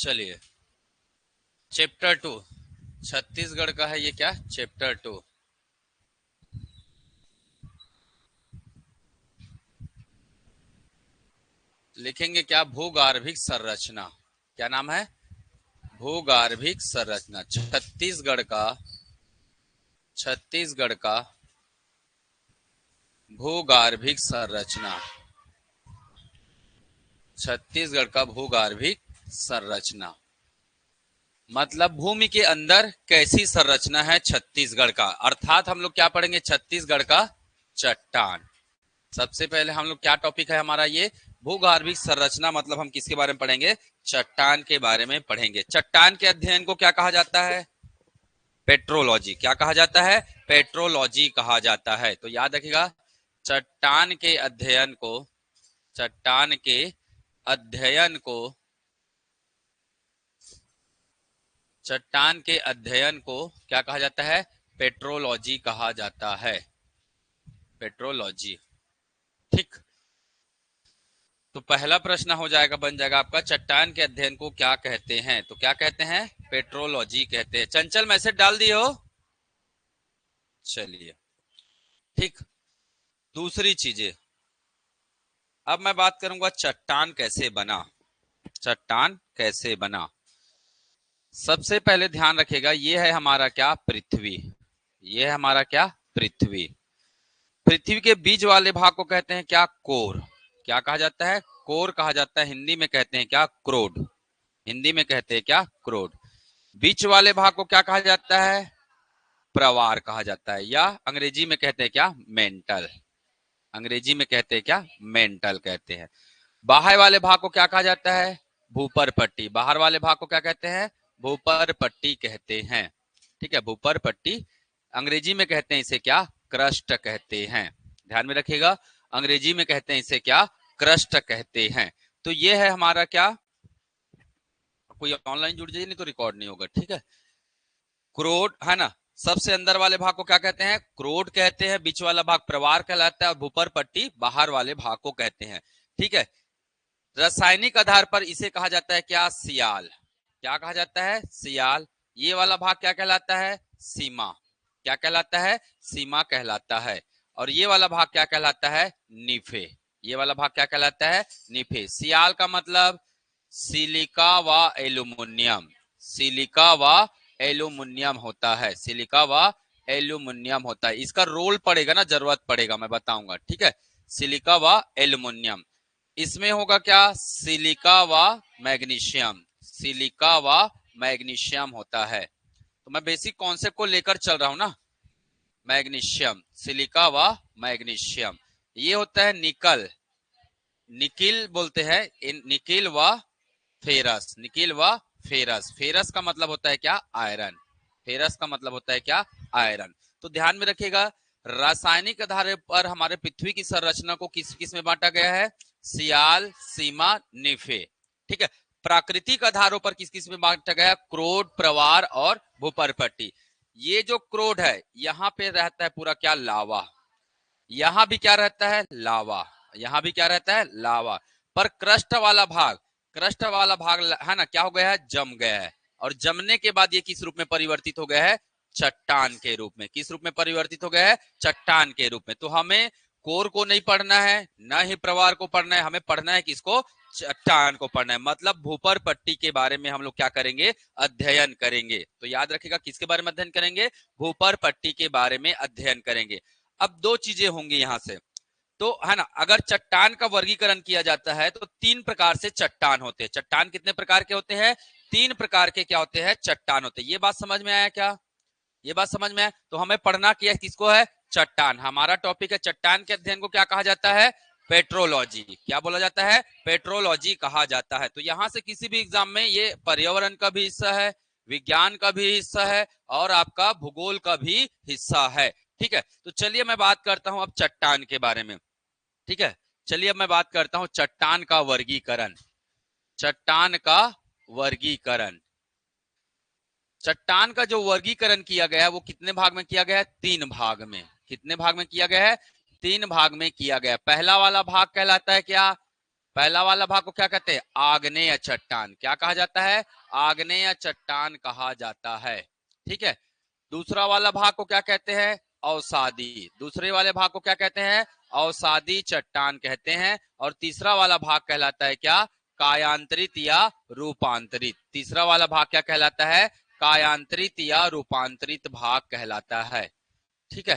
चलिए, चैप्टर 2 छत्तीसगढ़ का है। ये क्या, चैप्टर 2। लिखेंगे क्या, भूगार्भिक संरचना। क्या नाम है, भूगार्भिक संरचना। छत्तीसगढ़ का भूगार्भिक संरचना। छत्तीसगढ़ का भूगार्भिक संरचना मतलब भूमि के अंदर कैसी संरचना है छत्तीसगढ़ का। अर्थात हम लोग क्या पढ़ेंगे, छत्तीसगढ़ का चट्टान। सबसे पहले हम लोग क्या टॉपिक है हमारा, ये भूगार्भिक संरचना। मतलब हम किसके बारे में पढ़ेंगे, चट्टान के बारे में पढ़ेंगे। चट्टान के अध्ययन को क्या कहा जाता है, पेट्रोलॉजी। क्या कहा जाता है, पेट्रोलॉजी कहा जाता है। तो याद रखिएगा, चट्टान के अध्ययन को चट्टान के अध्ययन को चट्टान के अध्ययन को क्या कहा जाता है, पेट्रोलॉजी कहा जाता है। पेट्रोलॉजी, ठीक। तो पहला प्रश्न हो जाएगा, बन जाएगा आपका, चट्टान के अध्ययन को क्या कहते हैं। तो क्या कहते हैं, पेट्रोलॉजी कहते हैं। चंचल मैसेज डाल दिए हो, चलिए ठीक। दूसरी चीजें, अब मैं बात करूंगा चट्टान कैसे बना। चट्टान कैसे बना, सबसे पहले ध्यान रखिएगा, ये है हमारा क्या, पृथ्वी। ये है हमारा क्या, पृथ्वी। पृथ्वी के बीच वाले भाग को कहते हैं क्या, कोर। क्या कहा जाता है, कोर कहा जाता है। हिंदी में कहते हैं क्या, क्रोड। हिंदी में कहते हैं क्या, क्रोड। बीच वाले भाग को क्या कहा जाता है, प्रवार कहा जाता है, या अंग्रेजी में कहते हैं क्या, मेंटल। अंग्रेजी में कहते हैं क्या, मेंटल कहते हैं। बाहर वाले भाग को क्या कहा जाता है, भूपर पट्टी। बाहर वाले भाग को क्या कहते हैं, भूपर पट्टी कहते हैं। ठीक है, भूपर पट्टी। अंग्रेजी में कहते हैं इसे क्या, क्रस्ट कहते हैं। ध्यान में रखिएगा, अंग्रेजी में कहते हैं इसे क्या, क्रस्ट कहते हैं। तो ये है हमारा क्या, कोई ऑनलाइन जुड़ जाइए नहीं तो रिकॉर्ड नहीं होगा, ठीक है। क्रोड है ना, सबसे अंदर वाले भाग को क्या कहते हैं, क्रोड कहते हैं। बीच वाला भाग प्रवार कहलाता है और भूपर पट्टी बाहर वाले भाग को कहते हैं। ठीक है, रासायनिक आधार पर इसे कहा जाता है क्या, सियाल। क्या कहा जाता है, सियाल। ये वाला भाग क्या कहलाता है, सीमा। क्या कहलाता है, सीमा कहलाता है। और ये वाला भाग क्या कहलाता है, निफे। ये वाला भाग क्या कहलाता है, निफे। सियाल का मतलब सिलिका व एल्यूमिनियम। सिलिका व एल्यूमिनियम होता है। सिलिका व एल्यूमिनियम होता है। इसका रोल पड़ेगा ना, जरूरत पड़ेगा, मैं बताऊंगा, ठीक है। सिलिका व एल्यूमिनियम, इसमें होगा क्या, सिलिका व मैग्नीशियम। सिलिका व मैग्नीशियम होता है। तो मैं बेसिक कॉन्सेप्ट को लेकर चल रहा हूं ना, मैग्नीशियम, सिलिका व मैग्नीशियम। ये होता है निकल, निकिल बोलते हैं, निकिल व फेरस। निकिल व फेरस। फेरस का मतलब होता है क्या, आयरन। फेरस का मतलब होता है क्या, आयरन। तो ध्यान में रखिएगा, रासायनिक आधार पर हमारे पृथ्वी की संरचना को किस किस में बांटा गया है, सियाल, सीमा, निफे। ठीक है, प्राकृतिक आधारों पर किस किस में बांटा गया, क्रोड, प्रवार और भूपरपट्टी। ये जो क्रोड है, यहाँ पे रहता है पूरा क्या, लावा। यहाँ भी क्या रहता है, लावा। यहाँ भी क्या रहता है, लावा। पर क्रस्ट वाला भाग है ना, क्या हो गया है, जम गया है। और जमने के बाद ये किस रूप में परिवर्तित हो गया है, चट्टान के रूप में। किस रूप में परिवर्तित हो गया है, चट्टान के रूप में। तो हमें कोर को नहीं पढ़ना है, न ही प्रवार को पढ़ना है, हमें पढ़ना है किसको, चट्टान को पढ़ना है। मतलब भूपर पट्टी के बारे में हम लोग क्या करेंगे, अध्ययन करेंगे। तो याद रखिएगा, किसके बारे में अध्ययन करेंगे, भूपर पट्टी के बारे में अध्ययन करेंगे। अब दो चीजें होंगी यहां से, तो है ना, अगर चट्टान का वर्गीकरण किया जाता है तो तीन प्रकार से चट्टान होते हैं। चट्टान कितने प्रकार के होते हैं, तीन प्रकार के क्या होते हैं, चट्टान होते हैं। ये बात समझ में आया क्या, ये बात समझ में आया। तो हमें पढ़ना क्या किसको है, चट्टान। हमारा टॉपिक है चट्टान के अध्ययन को क्या कहा जाता है, पेट्रोलॉजी। क्या बोला जाता है, पेट्रोलॉजी कहा जाता है। तो यहां से किसी भी एग्जाम में ये पर्यावरण का भी हिस्सा है, विज्ञान का भी हिस्सा है और आपका भूगोल का भी हिस्सा है। ठीक है, तो चलिए मैं बात करता हूं अब चट्टान के बारे में। ठीक है, चलिए अब मैं बात करता हूं चट्टान का वर्गीकरण। चट्टान का वर्गीकरण, चट्टान का जो वर्गीकरण किया गया है वो कितने भाग में किया गया है, तीन भाग में। कितने भाग में किया गया है, तीन भाग में किया गया है। पहला वाला भाग कहलाता है क्या, पहला वाला भाग को क्या कहते हैं? आग्नेय चट्टान। क्या कहा जाता है? आग्नेय चट्टान कहा जाता है। ठीक है। दूसरा वाला भाग को क्या कहते हैं? अवसादी। दूसरे वाले भाग को क्या कहते हैं? अवसादी चट्टान कहते हैं। और तीसरा वाला भाग कहलाता है क्या? कायांतरित या रूपांतरित। तीसरा वाला भाग क्या कहलाता है? कायांतरित या रूपांतरित भाग कहलाता है। ठीक है।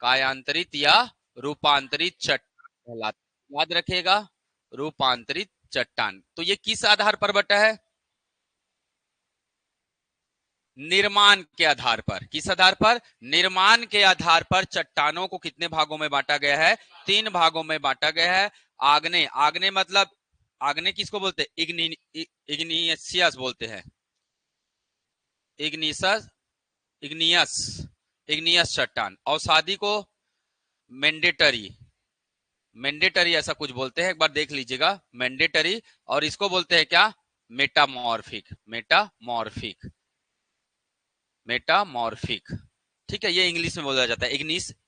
कायांतरित या रूपांतरित चट्टान कहलाता है। याद रखिएगा, रूपांतरित चट्टान। तो ये किस आधार पर बटा है? निर्माण के आधार पर। किस आधार पर? निर्माण के आधार पर चट्टानों को कितने भागों में बांटा गया है? 3 भागों में बांटा गया है। आग्नेय, आग्नेय मतलब आग्नेय किसको बोलते हैं? इग्नियस बोलते हैं। इग्नियस, इग्नियस, इग्नियस चट्टान। अवसादी को मैंडेटरी, मैंडेटरी ऐसा कुछ बोलते हैं, एक बार देख लीजिएगा, मैंडेटरी। और इसको बोलते हैं क्या? Metamorphic, metamorphic, metamorphic. ठीक है, ये इंग्लिश में बोला जाता है।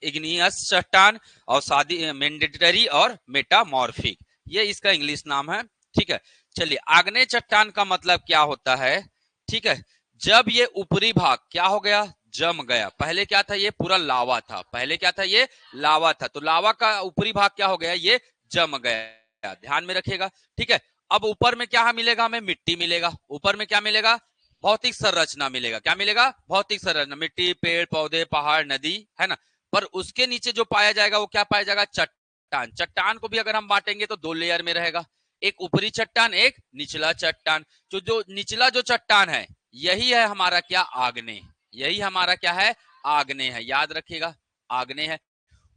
इग्नियस चट्टान, अवसादी, मैंडेटरी और मेटामॉर्फिक, ये इसका इंग्लिश नाम है। ठीक है। चलिए, आग्नेय चट्टान का मतलब क्या होता है? ठीक है, जब ये ऊपरी भाग क्या हो गया? जम गया। पहले क्या था? ये पूरा लावा था। पहले क्या था? ये लावा था। तो लावा का ऊपरी भाग क्या हो गया? ये जम गया। ध्यान में रखिएगा। ठीक है। अब ऊपर में क्या मिलेगा? हमें मिट्टी मिलेगा। ऊपर में क्या मिलेगा? भौतिक संरचना मिलेगा। क्या मिलेगा? भौतिक संरचना, मिट्टी, पेड़ पौधे, पहाड़, नदी, है ना। पर उसके नीचे जो पाया जाएगा वो क्या पाया जाएगा? चट्टान। चट्टान को भी अगर हम बांटेंगे तो 2 लेयर में रहेगा, एक ऊपरी चट्टान, एक निचला चट्टान। तो जो निचला जो चट्टान है, यही है हमारा क्या? आग्नेय। यही हमारा क्या है? आग्नेय है। याद रखिएगा, आग्नेय है।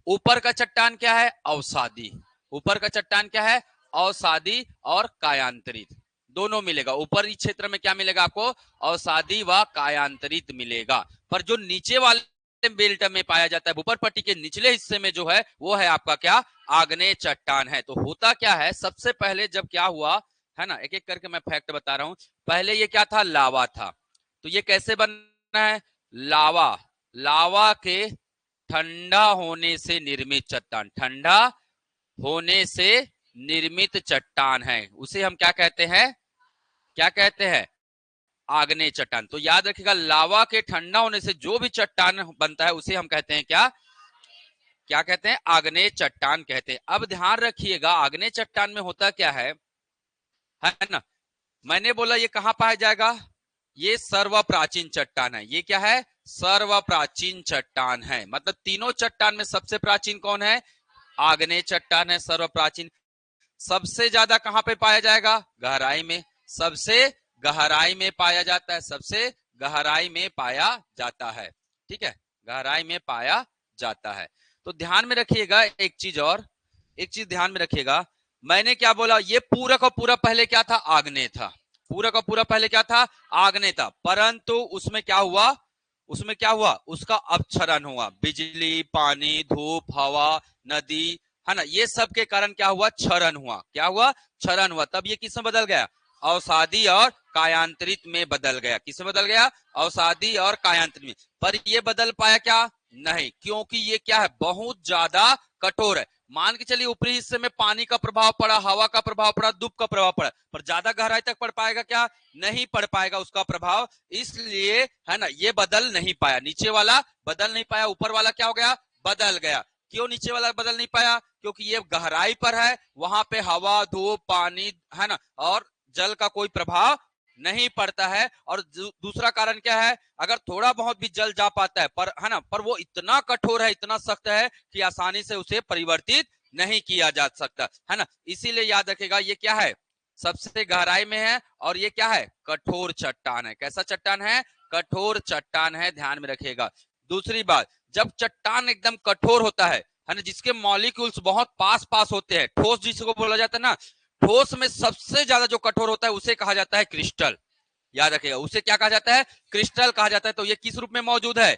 ऊपर का चट्टान क्या है? अवसादी। ऊपर का चट्टान क्या है? अवसादी और कायांतरित दोनों मिलेगा। ऊपरी क्षेत्र में क्या मिलेगा आपको? अवसादी व कायांतरित मिलेगा। पर जो नीचे वाले बेल्ट में पाया जाता है, ऊपर पट्टी के निचले हिस्से में जो है, वो है आपका क्या? आग्नेय चट्टान है। तो होता क्या है? सबसे पहले जब क्या हुआ है ना, एक एक करके मैं फैक्ट बता रहा हूं। पहले ये क्या था? लावा था। तो ये कैसे बना है? लावा, लावा के ठंडा होने से निर्मित चट्टान, ठंडा होने से निर्मित चट्टान है। उसे हम क्या कहते हैं? क्या कहते हैं? आग्नेय चट्टान। तो याद रखिएगा, लावा के ठंडा होने से जो भी चट्टान बनता है उसे हम कहते हैं क्या? क्या कहते हैं? आग्नेय चट्टान कहते हैं। अब ध्यान रखिएगा, आग्नेय चट्टान में होता क्या है ना। मैंने बोला ये कहां पाया जाएगा? ये सर्व प्राचीन चट्टान है। ये क्या है? सर्व प्राचीन चट्टान है। मतलब तीनों चट्टान में सबसे प्राचीन कौन है? आग्नेय चट्टान है, सर्व प्राचीन। सबसे ज्यादा कहां पे पाया जाएगा? गहराई में। सबसे गहराई में पाया जाता है, सबसे गहराई में पाया जाता है। ठीक है, गहराई में पाया जाता है। तो ध्यान में रखिएगा एक चीज, और एक चीज ध्यान में रखिएगा। मैंने क्या बोला? ये पूरा का पूरा पहले क्या था? आग्नेय था। पूरा का पूरा पहले क्या था? आग्नेय था। परंतु उसमें क्या हुआ? उसमें क्या हुआ? उसका अपक्षरण हुआ। बिजली, पानी, धूप, हवा, नदी, है ना, ये सब के कारण क्या हुआ? क्षरण हुआ। क्या हुआ? क्षरण हुआ। तब ये किस में बदल गया? अवसादी और कायांतरित में बदल गया। किस में बदल गया? अवसादी और कायांतरित में। पर ये बदल पाया क्या? नहीं, क्योंकि ये क्या है? बहुत ज्यादा कठोर है। मान के चलिए ऊपरी हिस्से में पानी का प्रभाव पड़ा, हवा का प्रभाव पड़ा, धूप का प्रभाव पड़ा, पर ज्यादा गहराई तक पड़ पाएगा क्या? नहीं पड़ पाएगा उसका प्रभाव। इसलिए है ना, ये बदल नहीं पाया। नीचे वाला बदल नहीं पाया, ऊपर वाला क्या हो गया? बदल गया। क्यों नीचे वाला बदल नहीं पाया? क्योंकि ये गहराई पर है, वहां पे हवा, धूप, पानी, है ना, और जल का कोई प्रभाव नहीं पड़ता है। और दूसरा कारण क्या है? अगर थोड़ा बहुत भी जल जा पाता है, पर है ना, पर वो इतना कठोर है, इतना सख्त है कि आसानी से उसे परिवर्तित नहीं किया जा सकता, है ना। इसीलिए याद रखेगा, ये क्या है? सबसे गहराई में है, और ये क्या है? कठोर चट्टान है। कैसा चट्टान है? कठोर चट्टान है। ध्यान में रखिएगा। दूसरी बात, जब चट्टान एकदम कठोर होता है ना, जिसके मॉलिक्यूल्स बहुत पास पास होते हैं, ठोस जिसको बोला जाता है ना, ठोस में सबसे ज्यादा जो कठोर होता है उसे कहा जाता है क्रिस्टल। याद रखिएगा, उसे क्या कहा जाता है? क्रिस्टल कहा जाता है। तो ये किस रूप में मौजूद है?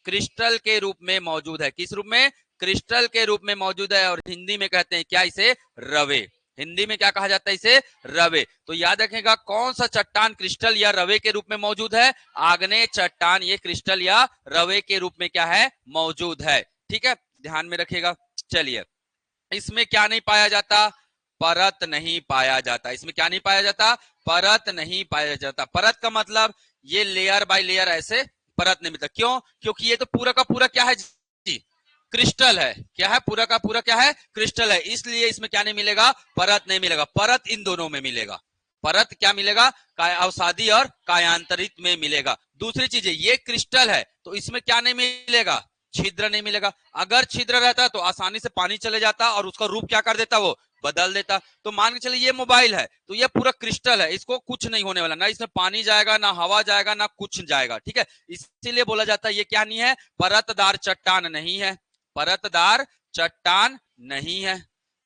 क्रिस्टल के रूप में मौजूद है। किस रूप में? क्रिस्टल के रूप में मौजूद है। और हिंदी में कहते हैं क्या इसे? रवे। हिंदी में क्या कहा जाता है इसे? रवे। तो याद रखेगा, कौन सा चट्टान क्रिस्टल या रवे के रूप में मौजूद है? आग्नेय चट्टान ये क्रिस्टल या रवे के रूप में क्या है? मौजूद है। ठीक है, ध्यान में रखिएगा। चलिए, इसमें क्या नहीं पाया जाता? परत नहीं पाया जाता। इसमें क्या नहीं पाया जाता? परत नहीं पाया जाता। परत का मतलब ये लेयर बाय लेयर ऐसे परत नहीं मिलता। क्यों? क्योंकि ये तो पूरा का पूरा क्या है जी? क्रिस्टल है। क्या है? पूरा का पूरा क्या है? क्रिस्टल है। इसलिए इसमें क्या नहीं मिलेगा? परत नहीं मिलेगा। परत इन दोनों में मिलेगा। परत क्या मिलेगा? अवसादी और कायांतरित में मिलेगा। दूसरी चीज है, ये क्रिस्टल है तो इसमें क्या नहीं मिलेगा? छिद्र नहीं मिलेगा। अगर छिद्र रहता तो आसानी से पानी चले जाता और उसका रूप क्या कर देता? वो बदल देता। तो मान के चलिए ये मोबाइल है तो ये पूरा क्रिस्टल है, इसको कुछ नहीं होने वाला, ना इसमें पानी जाएगा, ना हवा जाएगा, ना कुछ जाएगा। ठीक है, इसीलिए बोला जाता है ये क्या नहीं है? परतदार चट्टान नहीं है। परतदार चट्टान नहीं है।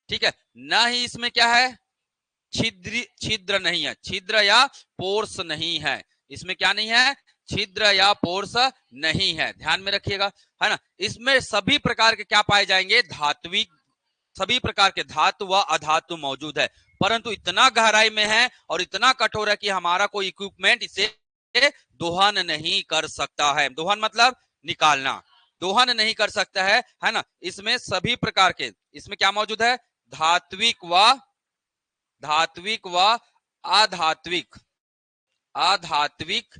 ठीक है, ना ही इसमें क्या है? छिद्र नहीं है। छिद्र या पोर्स नहीं है। इसमें क्या नहीं है? छिद्र या पोर्स नहीं है। ध्यान में रखिएगा, है ना। इसमें सभी प्रकार के क्या पाए जाएंगे? धात्विक, सभी प्रकार के धातु व अधातु मौजूद है, परंतु इतना गहराई में है और इतना कठोर है कि हमारा कोई इक्विपमेंट इसे दोहन नहीं कर सकता है। दोहन मतलब निकालना, दोहन नहीं कर सकता है ना। इसमें सभी प्रकार के, इसमें क्या मौजूद है? धात्विक व अधात्विक अधात्विक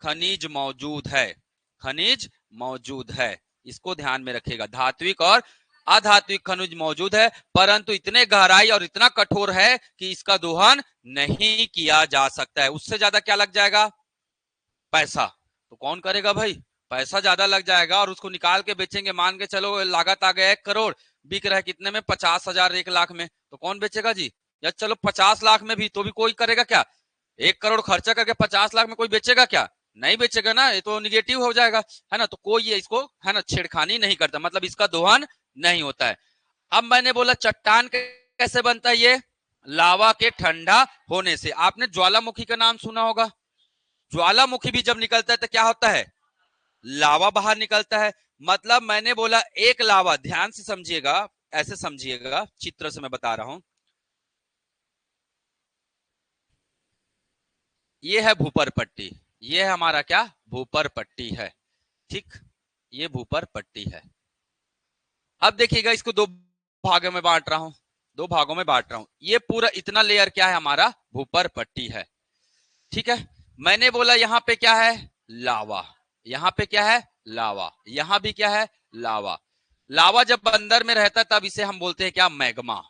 खनिज मौजूद है। खनिज मौजूद है, इसको ध्यान में रखिएगा। धात्विक और अधात्विक खनिज मौजूद है, परंतु इतने गहराई और इतना कठोर है कि इसका दोहन नहीं किया जा सकता है। उससे ज्यादा क्या लग जाएगा? पैसा। तो कौन करेगा भाई? पैसा ज्यादा लग जाएगा और उसको निकाल के बेचेंगे। मान के चलो लागत आ गया 1 करोड़, बिक रहा है कितने में? 50,000, 1 लाख में। तो कौन बेचेगा जी? या चलो 50 लाख में भी, तो भी कोई करेगा क्या? 1 करोड़ खर्चा करके 50 लाख में कोई बेचेगा क्या? नहीं बेचेगा ना, ये तो निगेटिव हो जाएगा, है ना। तो कोई ये इसको, है ना, छेड़खानी नहीं करता, मतलब इसका दोहन नहीं होता है। अब मैंने बोला चट्टान कैसे बनता है? ये लावा के ठंडा होने से। आपने ज्वालामुखी का नाम सुना होगा। ज्वालामुखी भी जब निकलता है तो क्या होता है? लावा बाहर निकलता है। मतलब मैंने बोला एक लावा, ध्यान से समझिएगा, ऐसे समझिएगा, चित्र से मैं बता रहा हूं। ये है भूपर पट्टी, ये है हमारा क्या? भूपर पट्टी है। ठीक, ये भूपर पट्टी है। अब देखिएगा, इसको दो भागों में बांट रहा हूं, दो भागों में बांट रहा हूं। ये पूरा इतना लेयर क्या है? हमारा भूपर पट्टी है। ठीक है, मैंने बोला यहां पे क्या है? लावा। यहां पे क्या है? लावा। यहां भी क्या है? लावा। लावा जब अंदर में रहता है तब इसे हम बोलते हैं क्या? मैग्मा।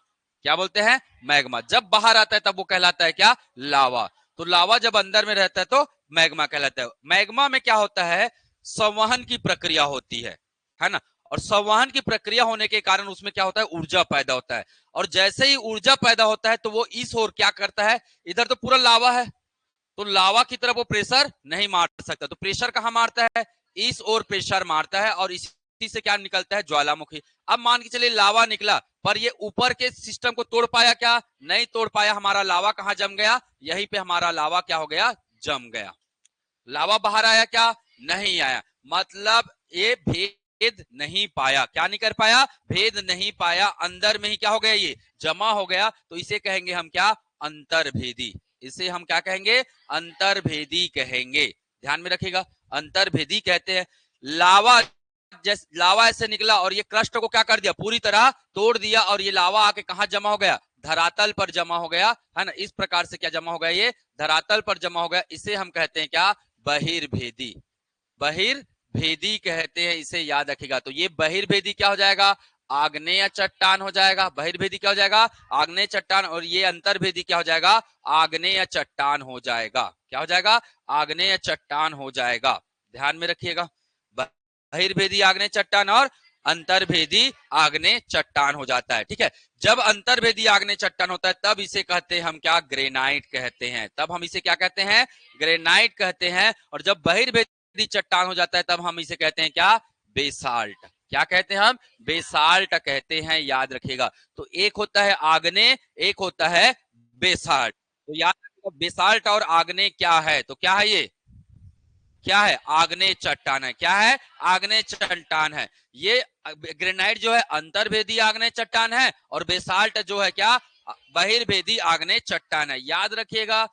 क्या बोलते हैं? मैग्मा। जब बाहर आता है तब वो कहलाता है क्या? लावा। तो लावा जब अंदर में रहता है तो मैग्मा कहलाता है। मैग्मा में क्या होता है? संवहन की प्रक्रिया होती है ना। और संवहन की प्रक्रिया होने के कारण उसमें क्या होता है? ऊर्जा पैदा होता है। और जैसे ही ऊर्जा पैदा होता है तो वो इस ओर क्या करता है? इधर तो पूरा लावा है, तो लावा की तरफ वो प्रेशर नहीं मार सकता, तो प्रेशर कहां मारता है? इस ओर प्रेशर मारता है, और इसी से क्या निकलता है? ज्वालामुखी। अब मान के चलिए लावा निकला, पर ये ऊपर के सिस्टम को तोड़ पाया क्या? नहीं तोड़ पाया। हमारा लावा कहां जम गया? यहीं पे हमारा लावा क्या हो गया? जम गया। लावा बाहर आया क्या? नहीं आया। मतलब ये भेद नहीं पाया। क्या नहीं कर पाया? भेद नहीं पाया। अंदर में ही क्या हो गया? ये जमा हो गया। तो इसे कहेंगे हम क्या? अंतर्भेदी। इसे हम क्या कहेंगे? अंतर्भेदी कहेंगे। ध्यान में रखिएगा, अंतर्भेदी कहते हैं। लावा, जैसे लावा ऐसे निकला और ये क्रस्ट को क्या कर दिया? पूरी तरह तोड़ दिया, और ये लावा आके कहा जमा हो गया? धरातल पर जमा हो गया, है ना। इस प्रकार से क्या जमा हो गया? ये धरातल पर जमा हो गया। इसे हम कहते हैं क्या? बहिर्भेदी। बहिर्भेदी कहते हैं, इसे याद रखिएगा। तो ये बहिर्भेदी क्या हो जाएगा? आग्नेय चट्टान हो जाएगा। बहिर्भेदी क्या हो जाएगा? आग्नेय चट्टान। और ये अंतर्भेदी क्या हो जाएगा? आग्नेय चट्टान हो जाएगा। क्या हो जाएगा? आग्नेय चट्टान हो जाएगा। ध्यान में रखिएगा, बहिर्भेदी आग्नेय चट्टान और अंतर्भेदी आग्नेय चट्टान हो जाता है। ठीक है, जब अंतर्भेदी आग्नेय चट्टान होता है तब इसे कहते हैं हम क्या? ग्रेनाइट कहते हैं। तब हम इसे क्या कहते हैं? ग्रेनाइट कहते हैं। और जब बहिर्भेदी चट्टान हो जाता है तब हम इसे कहते हैं क्या? बेसाल्ट। क्या कहते हैं हम? बेसाल्ट कहते हैं। याद रखिएगा, तो एक होता है आग्नेय, एक होता है बेसाल्ट। तो याद रखिएगा, बेसाल्ट और आग्नेय क्या है? तो क्या है? ये क्या है? आग्नेय चट्टान है। क्या है? आग्नेय चट्टान है। ये ग्रेनाइट जो है अंतर्भेदी आग्नेय चट्टान है, और बेसाल्ट जो है क्या? बहिर्भेदी आग्नेय चट्टान है। याद रखिएगा,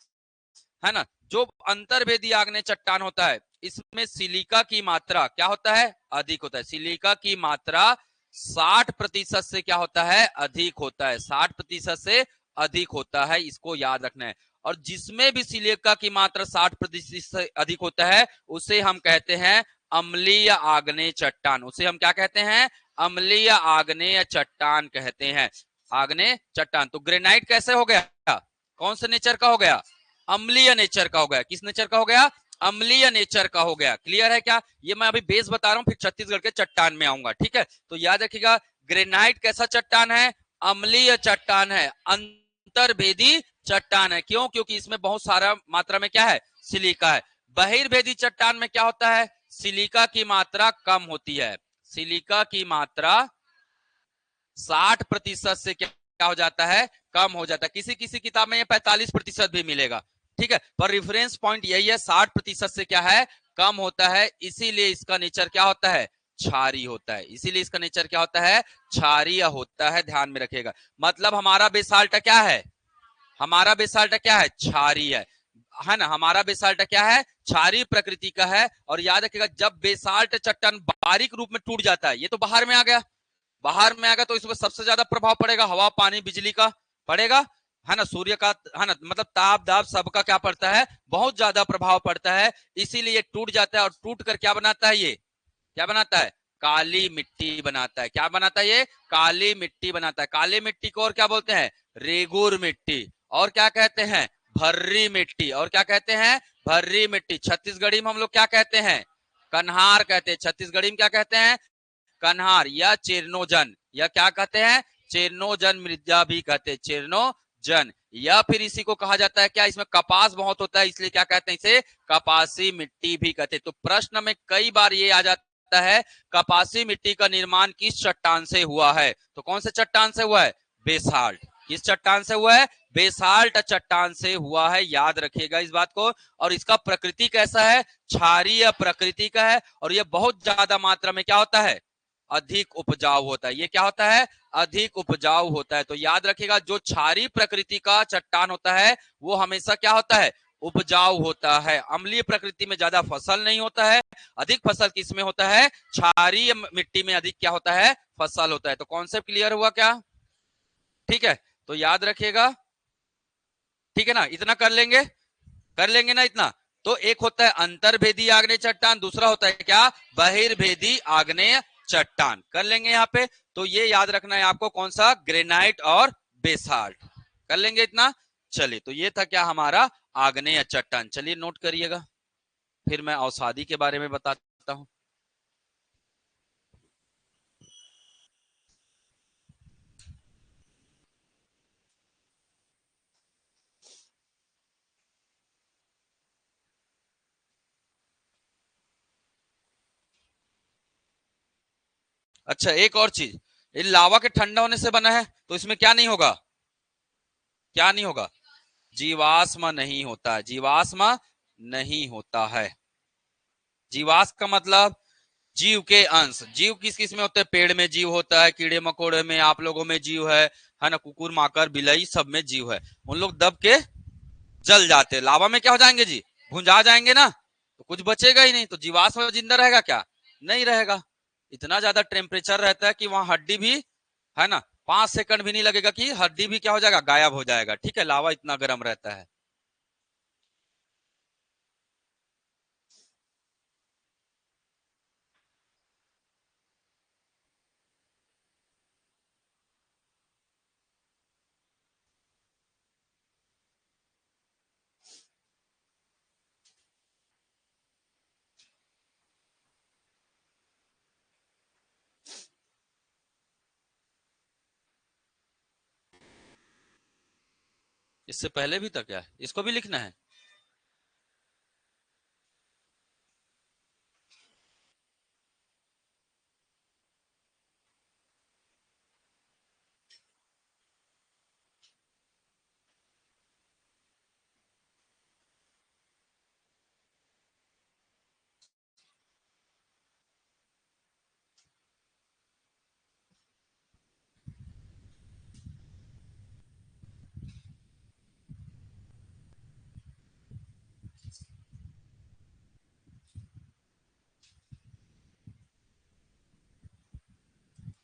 है ना। जो अंतर्भेदी आग्नेय चट्टान होता है इसमें सिलिका की मात्रा क्या होता है? अधिक होता है। सिलिका की मात्रा 60% से क्या होता है? अधिक होता है। 60% से अधिक होता है, इसको याद रखना है। और जिसमें भी सिलिका की मात्रा 60% से अधिक होता है उसे हम कहते हैं अम्लीय आग्नेय चट्टान। उसे हम क्या कहते हैं? अम्लीय आग्नेय चट्टान कहते हैं। आग्नेय चट्टान। तो ग्रेनाइट कैसे हो गया? कौन से नेचर का हो गया? अम्लीय नेचर का हो गया। किस नेचर का हो गया? अम्लीय नेचर का हो गया। क्लियर है क्या? ये मैं अभी बेस बता रहा हूं, फिर छत्तीसगढ़ के चट्टान में आऊंगा। ठीक है, तो याद रखिएगा ग्रेनाइट कैसा चट्टान है? अम्लीय चट्टान है, अंतर्भेदी चट्टान है। क्यों? क्योंकि इसमें बहुत सारा मात्रा में क्या है? सिलिका है। बहिर्भेदी चट्टान में क्या होता है? सिलिका की मात्रा कम होती है। सिलिका की मात्रा 60% से क्या हो जाता है? कम हो जाता है। किसी किसी किताब में ये 45% भी मिलेगा। ठीक है, पर रेफरेंस पॉइंट यही है, 60% से क्या है? कम होता है। इसीलिए इसका नेचर क्या होता है? क्षारीय होता है। इसीलिए इसका नेचर क्या होता है? क्षारीय होता है। ध्यान में रखिएगा। मतलब हमारा बेसाल्ट क्या है? हमारा बेसाल्ट क्या है? क्षारीय है ना? हमारा बेसाल्ट क्या है? क्षारीय प्रकृति का है। और याद रखिएगा जब बेसाल्ट चट्टान बारीक रूप में टूट जाता है, ये तो बाहर में आ गया, बाहर में आएगा तो इसमें सबसे ज्यादा प्रभाव पड़ेगा हवा, पानी, बिजली का पड़ेगा, है ना? सूर्य का, है ना? मतलब ताप दाब सबका क्या पड़ता है? बहुत ज्यादा प्रभाव पड़ता है। इसीलिए टूट जाता है। और टूट कर क्या बनाता है? ये क्या बनाता है? काली मिट्टी बनाता है। क्या बनाता है? ये काली मिट्टी बनाता है। काली मिट्टी को और क्या बोलते हैं? रेगुर मिट्टी। और क्या कहते हैं? भर्री मिट्टी। और क्या कहते हैं? भर्री मिट्टी। छत्तीसगढ़ी में हम लोग क्या कहते हैं? कन्हार कहते हैं। छत्तीसगढ़ी में क्या कहते हैं? कन्हार या चेरनोजन, या क्या कहते हैं? चेरनोजन मृदा भी कहते हैं, चेरनोजन। या फिर इसी को कहा जाता है क्या? इसमें कपास बहुत होता है, इसलिए क्या कहते हैं इसे? कपासी मिट्टी भी कहते हैं। तो प्रश्न में कई बार ये आ जाता है, कपासी मिट्टी का निर्माण किस चट्टान से हुआ है? तो कौन से चट्टान से हुआ है? बेसाल्ट। किस चट्टान से हुआ है? बेसाल्ट चट्टान से हुआ है। याद रखिएगा इस बात को। और इसका प्रकृति कैसा है? क्षारीय प्रकृति का है। और यह बहुत ज्यादा मात्रा में क्या होता है? अधिक उपजाऊ होता है। ये क्या होता है? अधिक उपजाऊ होता है। तो याद रखिएगा जो क्षारीय प्रकृति का चट्टान होता है वो हमेशा क्या होता है? उपजाऊ होता है। अम्लीय प्रकृति में ज्यादा फसल नहीं होता है। अधिक फसल किसमें होता है? क्षारीय मिट्टी में अधिक क्या होता है? फसल होता है। तो कॉन्सेप्ट क्लियर हुआ क्या? ठीक है, तो याद रखिएगा। ठीक है ना? इतना कर लेंगे, कर लेंगे ना इतना? तो एक होता है अंतर्भेदी आग्नेय चट्टान, दूसरा होता है क्या? बहिर्भेदी आग्नेय चट्टान। कर लेंगे यहाँ पे। तो ये याद रखना है आपको, कौन सा? ग्रेनाइट और बेसाल्ट। कर लेंगे इतना। चलिए, तो ये था क्या? हमारा आग्नेय चट्टान। चलिए नोट करिएगा, फिर मैं अवसादी के बारे में बताता हूं। अच्छा, एक और चीज, ये लावा के ठंडा होने से बना है, तो इसमें क्या नहीं होगा? क्या नहीं होगा? जीवाश्म नहीं होता है। जीवाश्म नहीं होता है। जीवाश्म का मतलब जीव के अंश। जीव किस किस में होते हैं? पेड़ में जीव होता है, कीड़े मकोड़े में, आप लोगों में जीव है ना? कुकुर, माकर, बिलाई, सब में जीव है। उन लोग दब के जल जाते हैं, लावा में क्या हो जाएंगे जी? भुंजा जाएंगे ना, तो कुछ बचेगा ही नहीं। तो जीवाश्म जिंदा रहेगा क्या? नहीं रहेगा। इतना ज्यादा टेम्परेचर रहता है कि वहां हड्डी भी, है ना, 5 सेकंड भी नहीं लगेगा कि हड्डी भी क्या हो जाएगा? गायब हो जाएगा। ठीक है, लावा इतना गर्म रहता है। इससे पहले भी था क्या? इसको भी लिखना है?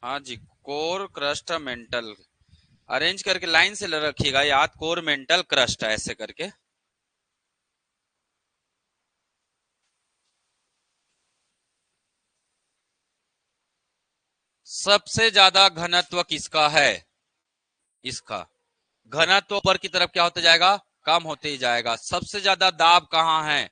हाँ जी, कोर क्रस्ट मेंटल। अरेंज करके लाइन से रखिएगा याद, कोर मेंटल क्रस्ट है ऐसे करके। सबसे ज्यादा घनत्व किसका है? इसका घनत्व ऊपर की तरफ क्या होते जाएगा? कम होते ही जाएगा। सबसे ज्यादा दाब कहाँ है?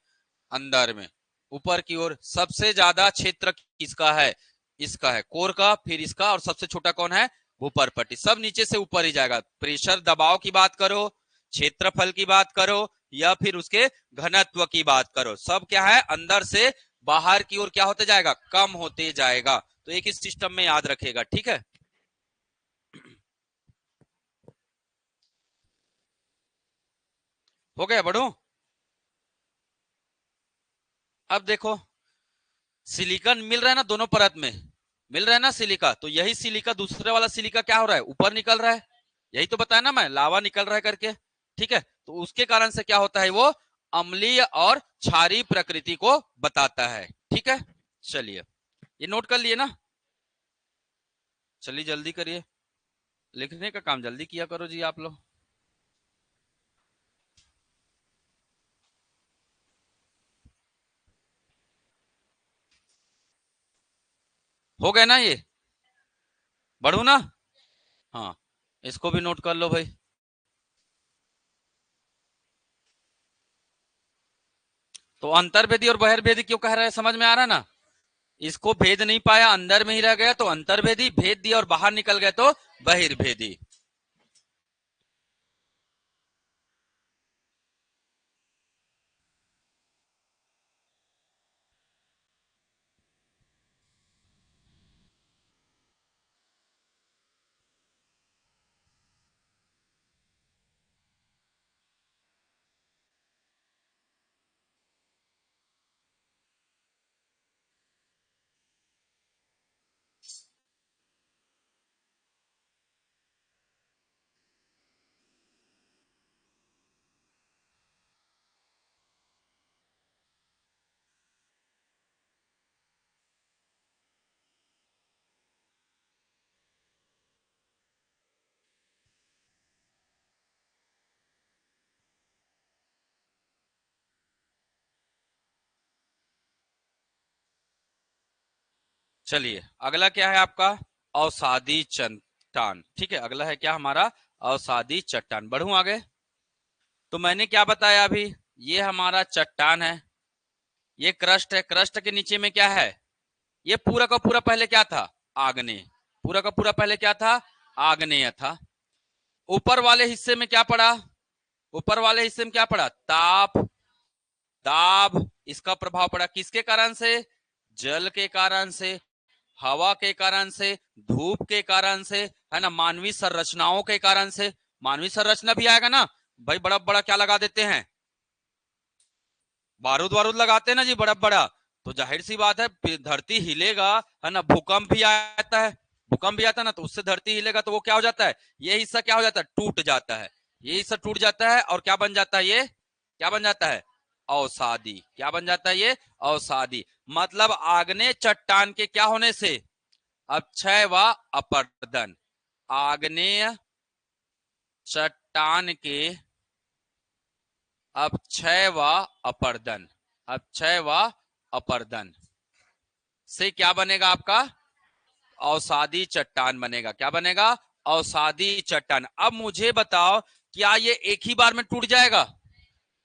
अंदर में, ऊपर की ओर। सबसे ज्यादा क्षेत्र किसका है? इसका है, कोर का, फिर इसका, और सबसे छोटा कौन है? ऊपर पट्टी। सब नीचे से ऊपर ही जाएगा। प्रेशर दबाव की बात करो, क्षेत्रफल की बात करो, या फिर उसके घनत्व की बात करो, सब क्या है? अंदर से बाहर की ओर क्या होते जाएगा? कम होते जाएगा। तो एक ही सिस्टम में याद रखेगा, ठीक है। हो गया बढ़ू? अब देखो, सिलिकॉन मिल रहा है ना दोनों परत में, मिल रहा है ना सिलिका, तो यही सिलिका दूसरे वाला सिलिका क्या हो रहा है? ऊपर निकल रहा है। यही तो बताया ना मैं, लावा निकल रहा है करके, ठीक है। तो उसके कारण से क्या होता है? वो अम्लीय और क्षारीय प्रकृति को बताता है, ठीक है। चलिए, ये नोट कर लिए ना? चलिए जल्दी करिए, लिखने का काम जल्दी किया करो जी आप लोग। हो गया ना ये? बढ़ू ना? हाँ, इसको भी नोट कर लो भाई। तो अंतर्भेदी और बहिर्भेदी क्यों कह रहे हैं, समझ में आ रहा है ना? इसको भेद नहीं पाया, अंदर में ही रह गया, तो अंतर्भेदी। भेद दिया और बाहर निकल गए तो बहिर्भेदी। चलिए, अगला क्या है आपका? अवसादी चट्टान, ठीक है। अगला है क्या हमारा? अवसादी चट्टान। बढ़ू आगे। तो मैंने क्या बताया अभी? ये हमारा चट्टान है, ये क्रस्ट है। क्रस्ट के नीचे में क्या है? ये पूरा का पूरा पहले क्या था? आग्नेय। पूरा का पूरा पहले क्या था? आग्नेय था। ऊपर वाले हिस्से में क्या पड़ा? ऊपर वाले हिस्से में क्या पड़ा? ताप, दाब, इसका प्रभाव पड़ा। किसके कारण से? जल के कारण से, हवा के कारण से, धूप के कारण से, है ना, मानवीय संरचनाओं के कारण से। मानवीय संरचना भी आएगा ना भाई। बड़ा बड़ा क्या लगा देते हैं? बारूद वारूद लगाते हैं ना जी, बड़ा बड़ा। तो जाहिर सी बात है धरती हिलेगा, है ना। भूकंप भी आता है, भूकंप भी आता है ना, तो उससे धरती हिलेगा, तो वो क्या हो जाता है? ये हिस्सा क्या हो जाता है? टूट जाता है। ये हिस्सा टूट जाता है और क्या बन जाता है? ये क्या बन जाता है? अवसादी। क्या बन जाता है? ये अवसादी। मतलब आग्नेय चट्टान के क्या होने से? अपक्षय व अपरदन। आग्नेय चट्टान के अपक्षय व अपरदन, अपक्षय व अपरदन से क्या बनेगा आपका? अवसादी चट्टान बनेगा। क्या बनेगा? अवसादी चट्टान। अब मुझे बताओ, क्या ये एक ही बार में टूट जाएगा?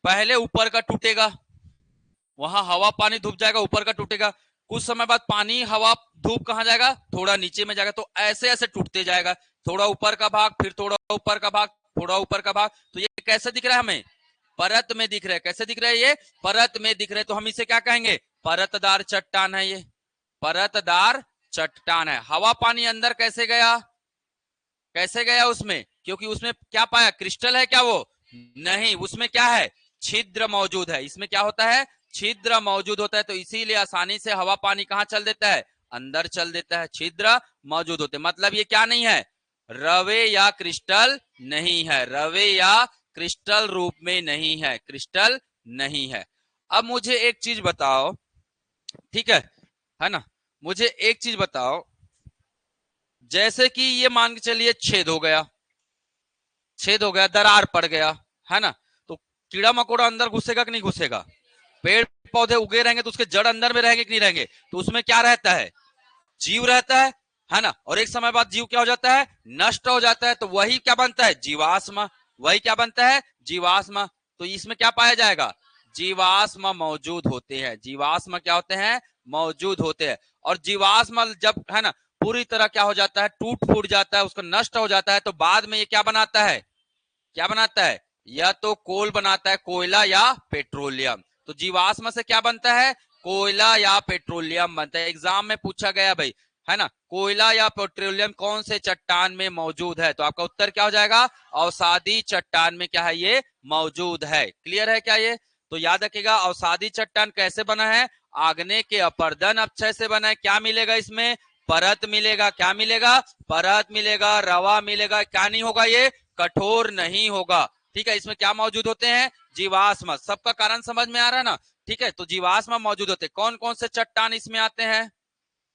पहले ऊपर का टूटेगा, वहां हवा पानी धूप जाएगा, ऊपर का टूटेगा। कुछ समय बाद पानी हवा धूप कहां जाएगा? थोड़ा नीचे में जाएगा। तो ऐसे ऐसे टूटते जाएगा, थोड़ा ऊपर का भाग, फिर थोड़ा ऊपर का भाग, थोड़ा ऊपर का भाग। तो ये कैसे दिख रहा है हमें? परत में दिख रहा है। कैसे दिख रहा है? ये परत में दिख रहा है। तो हम इसे क्या कहेंगे? परतदार चट्टान है ये, परतदार चट्टान है। हवा पानी अंदर कैसे गया? कैसे गया उसमें? क्योंकि उसमें क्या पाया? क्रिस्टल है क्या वो? नहीं, उसमें क्या है? छिद्र मौजूद है। इसमें क्या होता है? छिद्र मौजूद होता है। तो इसीलिए आसानी से हवा पानी कहां चल देता है? अंदर चल देता है। छिद्र मौजूद होते, मतलब ये क्या नहीं है? रवे या क्रिस्टल नहीं है, रवे या क्रिस्टल रूप में नहीं है, क्रिस्टल नहीं है। अब मुझे एक चीज बताओ, ठीक है ना। मुझे एक चीज बताओ, जैसे कि ये मान के चलिए छेद हो गया, छेद हो गया, दरार पड़ गया, है ना, तो कीड़ा मकोड़ा अंदर घुसेगा कि नहीं घुसेगा? पेड़ पौधे उगे रहेंगे तो उसके जड़ अंदर में रहेंगे कि नहीं रहेंगे? तो उसमें क्या रहता है? जीव रहता है ना। और एक समय बाद जीव क्या हो जाता है? नष्ट हो जाता है। तो वही क्या बनता है? जीवाश्म। वही क्या बनता है? जीवाश्म। तो इसमें क्या पाया जाएगा? जीवाश्म मौजूद होते हैं। जीवाश्म क्या होते हैं? मौजूद होते हैं। और जीवाश्म जब, है ना, पूरी तरह क्या हो जाता है? टूट फूट जाता है, उसका नष्ट हो जाता है, तो बाद में ये क्या बनाता है? क्या बनाता है? या तो कोल बनाता है, कोयला या पेट्रोलियम। तो जीवाश्म से क्या बनता है? कोयला या पेट्रोलियम बनता है। एग्जाम में पूछा गया भाई, है ना, कोयला या पेट्रोलियम कौन से चट्टान में मौजूद है? तो आपका उत्तर क्या हो जाएगा? अवसादी चट्टान में क्या है? ये मौजूद है। क्लियर है क्या ये? तो याद रखिएगा, अवसादी चट्टान कैसे बना है? आग्नेय के अपर्दन अक्षय से बना है। क्या मिलेगा इसमें? परत मिलेगा। क्या मिलेगा? परत मिलेगा, रवा मिलेगा। क्या नहीं होगा? ये कठोर नहीं होगा। ठीक है, इसमें क्या मौजूद होते हैं? जीवाश्म। सबका कारण समझ में आ रहा है ना? ठीक है, तो जीवाश्म मौजूद होते हैं। कौन कौन से चट्टान इसमें आते हैं?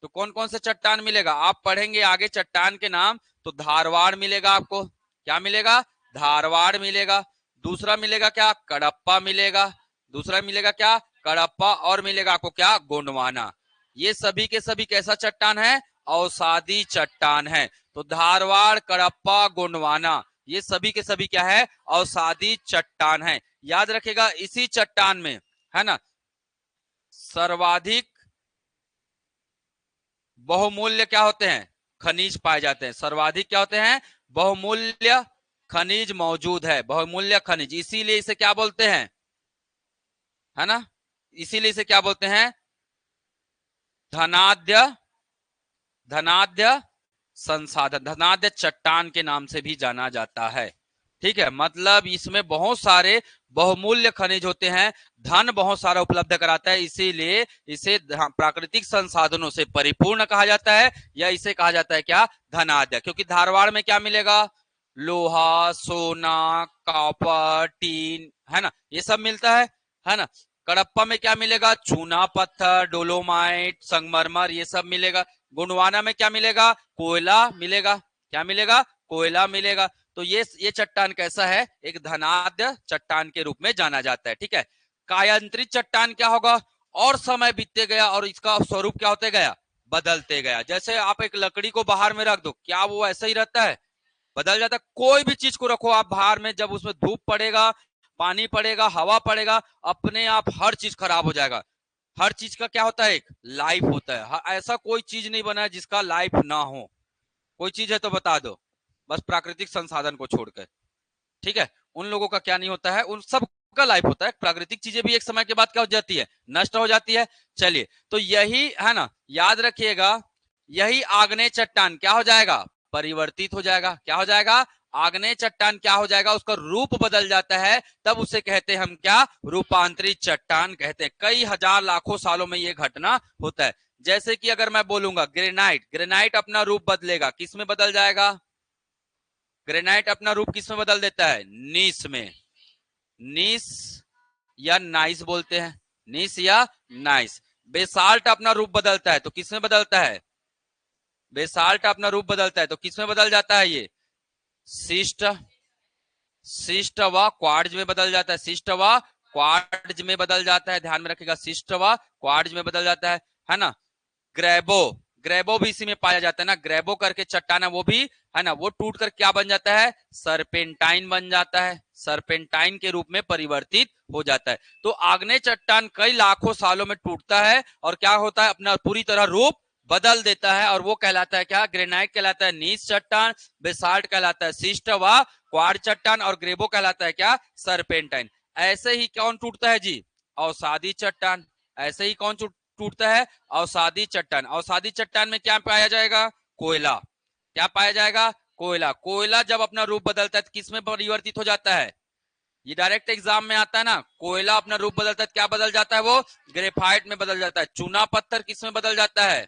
तो कौन कौन से चट्टान मिलेगा? आप पढ़ेंगे आगे चट्टान के नाम, तो धारवाड़ मिलेगा आपको। क्या मिलेगा? धारवाड़ मिलेगा। दूसरा मिलेगा क्या? कडप्पा मिलेगा। दूसरा मिलेगा क्या? कडप्पा। और मिलेगा आपको क्या? गोंडवाना। ये सभी के सभी कैसा चट्टान है? अवसादी चट्टान है। तो धारवाड़, कडप्पा, गोंडवाना, ये सभी के सभी क्या है? अवसादी चट्टान है। याद रखेगा, इसी चट्टान में, है ना, सर्वाधिक बहुमूल्य क्या होते हैं? खनिज पाए जाते हैं। सर्वाधिक क्या होते हैं? बहुमूल्य खनिज मौजूद है। बहुमूल्य खनिज, इसीलिए इसे क्या बोलते हैं? है ना, इसीलिए इसे क्या बोलते हैं? धनाढ्य, धनाढ्य संसाधन, धनाढ्य चट्टान के नाम से भी जाना जाता है। ठीक है, मतलब इसमें बहुत सारे बहुमूल्य खनिज होते हैं, धन बहुत सारा उपलब्ध कराता है, इसीलिए इसे प्राकृतिक संसाधनों से परिपूर्ण कहा जाता है, या इसे कहा जाता है क्या? धनाढ्य। क्योंकि धारवाड़ में क्या मिलेगा? लोहा, सोना, कॉपर, टीन, है ना, ये सब मिलता है ना। कडप्पा में क्या मिलेगा? चूना पत्थर, डोलोमाइट, संगमरमर, ये सब मिलेगा। गोंडवाना में क्या मिलेगा? कोयला मिलेगा। क्या मिलेगा? कोयला मिलेगा। तो ये चट्टान कैसा है? एक धनाढ्य चट्टान के रूप में जाना जाता है। ठीक है, कायांतरित चट्टान क्या होगा? और समय बीतते गया और इसका स्वरूप क्या होते गया? बदलते गया। जैसे आप एक लकड़ी को बाहर में रख दो, क्या वो ऐसा ही रहता है? बदल जाता है। कोई भी चीज को रखो आप बाहर में, जब उसमें धूप पड़ेगा, पानी पड़ेगा, हवा पड़ेगा, अपने आप हर चीज खराब हो जाएगा। हर चीज का क्या होता है? एक लाइफ होता है। ऐसा कोई चीज नहीं बना है जिसका लाइफ ना हो। कोई चीज है तो बता दो, बस प्राकृतिक संसाधन को छोड़कर। ठीक है, उन लोगों का क्या नहीं होता है? उन सब का लाइफ होता है। प्राकृतिक चीजें भी एक समय के बाद क्या हो जाती है? नष्ट हो जाती है। चलिए, तो यही है ना, याद रखिएगा, यही आग्नेय चट्टान क्या हो जाएगा? परिवर्तित हो जाएगा। क्या हो जाएगा? आग्नेय चट्टान क्या हो जाएगा? उसका रूप बदल जाता है, तब उसे कहते हैं हम क्या? रूपांतरित चट्टान कहते हैं। कई हजार लाखों सालों में ये घटना होता है। जैसे कि अगर मैं बोलूंगा ग्रेनाइट, ग्रेनाइट अपना रूप बदलेगा, किस में बदल जाएगा? ग्रेनाइट अपना रूप किस में बदल देता है? नीस में। नीस या नाइस बोलते हैं, नीस या नाइस। बेसाल्ट अपना रूप बदलता है तो किस में बदलता है? बेसाल्ट अपना रूप बदलता है तो किस में बदल जाता है? ये शिष्ट, शिष्ट व क्वार्ट्ज में बदल जाता है। शिष्ट व क्वार्ट्ज में बदल जाता है, ध्यान में रखिएगा, शिष्ट व क्वार्ट्ज में बदल जाता है ना। ग्रेबो, ग्रेबो भी इसी में पाया जाता है ना। ग्रेबो करके चट्टान है, वो भी, है ना, वो टूट कर क्या बन जाता है? सरपेंटाइन बन जाता है। सरपेंटाइन के रूप में परिवर्तित हो जाता है। तो आग्नेय चट्टान कई लाखों सालों में टूटता है और क्या होता है? अपना पूरी तरह रूप बदल देता है, और वो कहलाता है क्या? ग्रेनाइट कहलाता है नीस चट्टान, बेसाल्ट कहलाता है शिष्ट व क्वार्ट्ज चट्टान, और ग्रेबो कहलाता है क्या? सरपेंटाइन। ऐसे ही कौन टूटता है जी? अवसादी चट्टान। ऐसे ही कौन टूटता है? अवसादी चट्टान। अवसादी चट्टान में क्या पाया जाएगा? कोयला। क्या पाया जाएगा? कोयला। कोयला जब अपना रूप बदलता है तो किस में परिवर्तित हो जाता है? ये डायरेक्ट एग्जाम में आता है ना। कोयला अपना रूप बदलता है, क्या बदल जाता है? वो ग्रेफाइट में बदल जाता है। चूना पत्थर किस में बदल जाता है?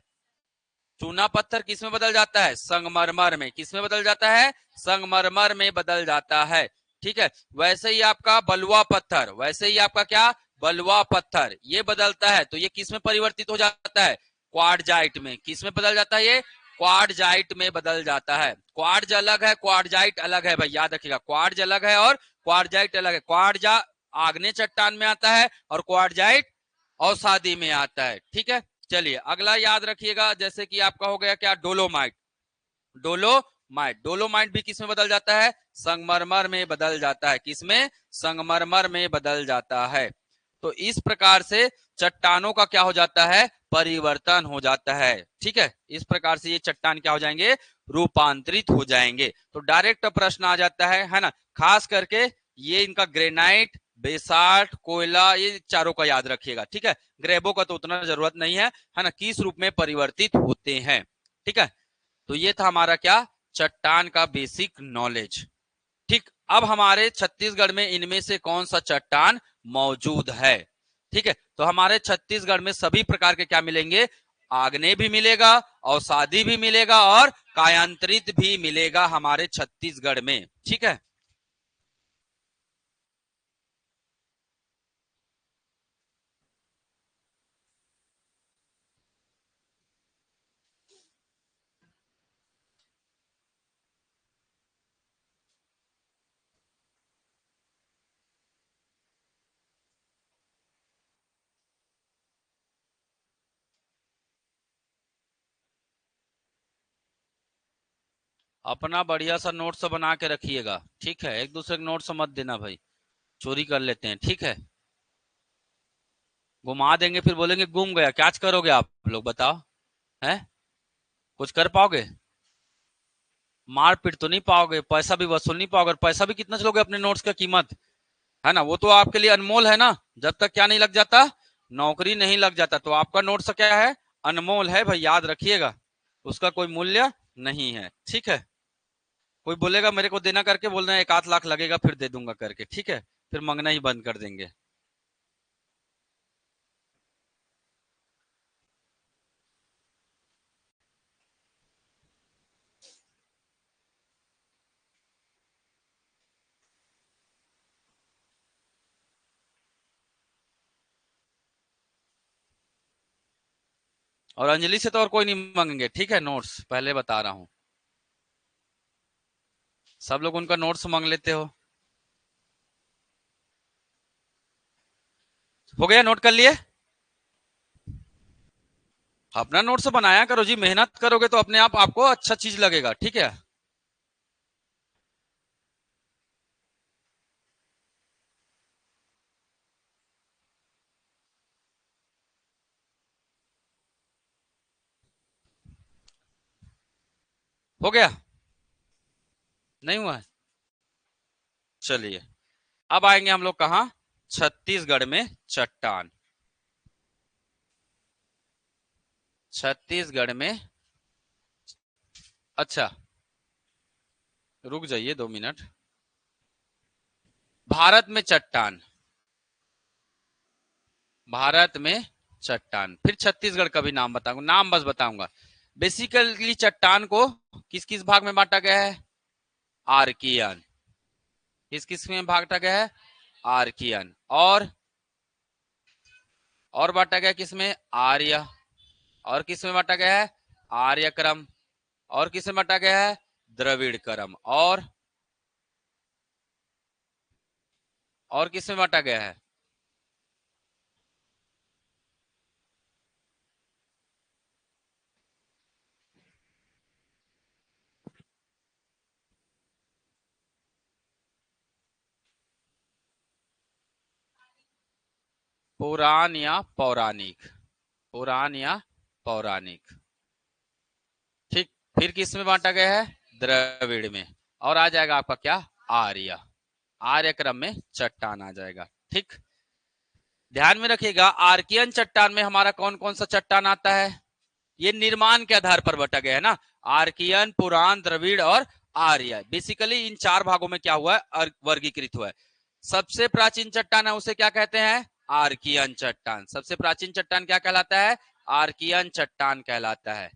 चूना पत्थर किस में बदल जाता है? संगमरमर में। किस में बदल जाता है? संगमरमर में बदल जाता है। ठीक है, वैसे ही आपका बलुआ पत्थर, वैसे ही आपका क्या? बलुआ पत्थर, ये बदलता है तो ये किस में परिवर्तित हो जाता है? क्वार्टजाइट में। किस में बदल जाता है ये? क्वार्टजाइट में बदल जाता है। क्वार्ट्ज अलग है, क्वार्टजाइट अलग है भाई, याद रखिएगा। क्वार्ट्ज अलग है और क्वार्टजाइट अलग है। क्वार्टजा आग्नेय चट्टान में आता है और क्वार्टजाइट अवसादी में आता है। ठीक है, चलिए अगला याद रखिएगा, जैसे कि आपका हो गया क्या, डोलोमाइट। डोलोमाइट भी किस में बदल जाता है, संगमरमर में बदल जाता है। किसमें, संगमरमर में बदल जाता है। तो इस प्रकार से चट्टानों का क्या हो जाता है, परिवर्तन हो जाता है। ठीक है, इस प्रकार से ये चट्टान क्या हो जाएंगे, रूपांतरित हो जाएंगे। तो डायरेक्ट प्रश्न आ जाता है ना। खास करके ये इनका ग्रेनाइट, बेसाल्ट, कोयला, ये चारों का याद रखिएगा। ठीक है, ग्रेबो का तो उतना जरूरत नहीं है ना, किस रूप में परिवर्तित होते हैं। ठीक है, तो ये था हमारा क्या, चट्टान का बेसिक नॉलेज। ठीक, अब हमारे छत्तीसगढ़ में इनमें से कौन सा चट्टान मौजूद है। ठीक है, तो हमारे छत्तीसगढ़ में सभी प्रकार के क्या मिलेंगे, आग्नेय भी मिलेगा, अवसादी भी मिलेगा और कायांतरित भी मिलेगा हमारे छत्तीसगढ़ में। ठीक है, अपना बढ़िया सा नोट्स बना के रखिएगा। ठीक है, एक दूसरे के नोट्स मत देना भाई, चोरी कर लेते हैं। ठीक है, घुमा देंगे फिर बोलेंगे गुम गया, क्या करोगे आप लोग बताओ, हैं, कुछ कर पाओगे, मार पीट तो नहीं पाओगे, पैसा भी वसूल नहीं पाओगे। और पैसा भी कितना चलोगे अपने नोट्स का कीमत, है ना, वो तो आपके लिए अनमोल है ना। जब तक क्या नहीं लग जाता, नौकरी नहीं लग जाता, तो आपका नोट्स क्या है, अनमोल है भाई, याद रखिएगा, उसका कोई मूल्य नहीं है। ठीक है, कोई बोलेगा मेरे को देना करके, बोलना 1 आध लाख लगेगा फिर दे दूंगा करके, ठीक है, फिर मांगना ही बंद कर देंगे। और अंजलि से तो और कोई नहीं मांगेंगे, ठीक है, नोट्स पहले बता रहा हूं, सब लोग उनका नोट्स मांग लेते हो गया, नोट कर लिए। अपना नोट्स बनाया करो जी, मेहनत करोगे तो अपने आप आपको अच्छा चीज लगेगा। ठीक है, हो गया, नहीं हुआ है? चलिए, अब आएंगे हम लोग कहा, छत्तीसगढ़ में चट्टान। छत्तीसगढ़ में, अच्छा रुक जाइए 2 मिनट। भारत में चट्टान, भारत में चट्टान, फिर छत्तीसगढ़ का भी नाम बताऊंगा, नाम बस बताऊंगा। बेसिकली चट्टान को किस किस भाग में बांटा गया है, आर्कियन। किस किस में बांटा गया है, आर्कियन। और बांटा गया किसमें, आर्य। और किस में बांटा गया है, आर्यक्रम। और किस में बांटा गया है, द्रविड़ क्रम। और किस में बांटा गया है, पुराण या पौराणिक, पुराण या पौराणिक। ठीक, फिर किस में बांटा गया है, द्रविड़ में। और आ जाएगा आपका क्या, आर्य। आर्य क्रम में चट्टान आ जाएगा। ठीक, ध्यान में रखिएगा, आर्कियन चट्टान में हमारा कौन कौन सा चट्टान आता है, ये निर्माण के आधार पर बटा गया है ना, आर्कियन, पुराण, द्रविड़ और आर्य। बेसिकली इन 4 भागों में क्या हुआ है, वर्गीकृत हुआ है। सबसे प्राचीन चट्टान है उसे क्या कहते हैं, आर्कियन चट्टान। सबसे प्राचीन चट्टान क्या कहलाता है, आर्कियन चट्टान कहलाता है।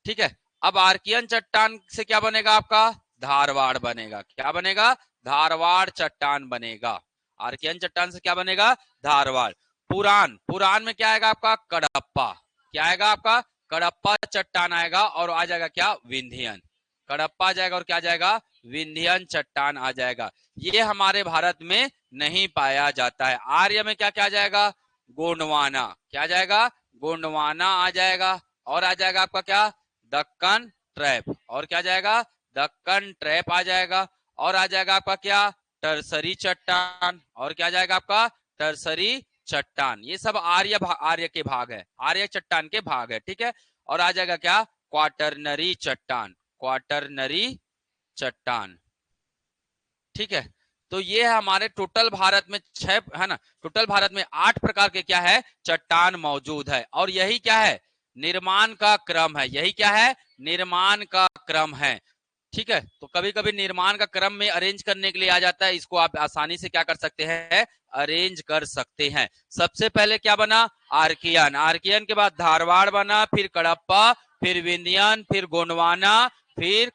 ठीक है, अब आर्कियन चट्टान से क्या बनेगा आपका, धारवाड़ बनेगा। क्या बनेगा, धारवाड़ चट्टान बनेगा। आर्कियन चट्टान से क्या बनेगा, धारवाड़। पुराण, पुराण में क्या आएगा आपका, कडप्पा। क्या आएगा आपका, कडप्पा चट्टान आएगा और आ जाएगा क्या, विंध्यन। कडप्पा आ जाएगा और क्या आ जाएगा, विंध्यन चट्टान आ जाएगा। ये हमारे भारत में नहीं पाया जाता है। आर्य में क्या क्या आ जाएगा, गोंडवाना, क्या आ जाएगा, गोंडवाना आ जाएगा। और आ जाएगा आपका क्या, दक्कन ट्रैप। और क्या आ जाएगा, दक्कन ट्रैप आ जाएगा। और आ जाएगा आपका क्या, टरसरी चट्टान। और क्या आ जाएगा आपका, टरसरी चट्टान। ये सब आर्य के भाग है, आर्य चट्टान के भाग है, ठीक है। और आ जाएगा क्या, क्वाटरनरी चट्टान, क्वाटरनरी चट्टान, ठीक है। तो ये है हमारे टोटल भारत में 6 है ना, टोटल भारत में 8 प्रकार के क्या है, चट्टान मौजूद है। और यही क्या है, निर्माण का क्रम है, यही क्या है, निर्माण का क्रम है, ठीक है। तो कभी कभी निर्माण का क्रम में अरेंज करने के लिए आ जाता है, इसको आप आसानी से क्या कर सकते हैं, अरेंज कर सकते हैं। सबसे पहले क्या बना, आर्कियन, आर्कियन के बाद धारवाड़ बना, फिर कडप्पा, फिर विंध्यन, फिर गोंडवाना, फिर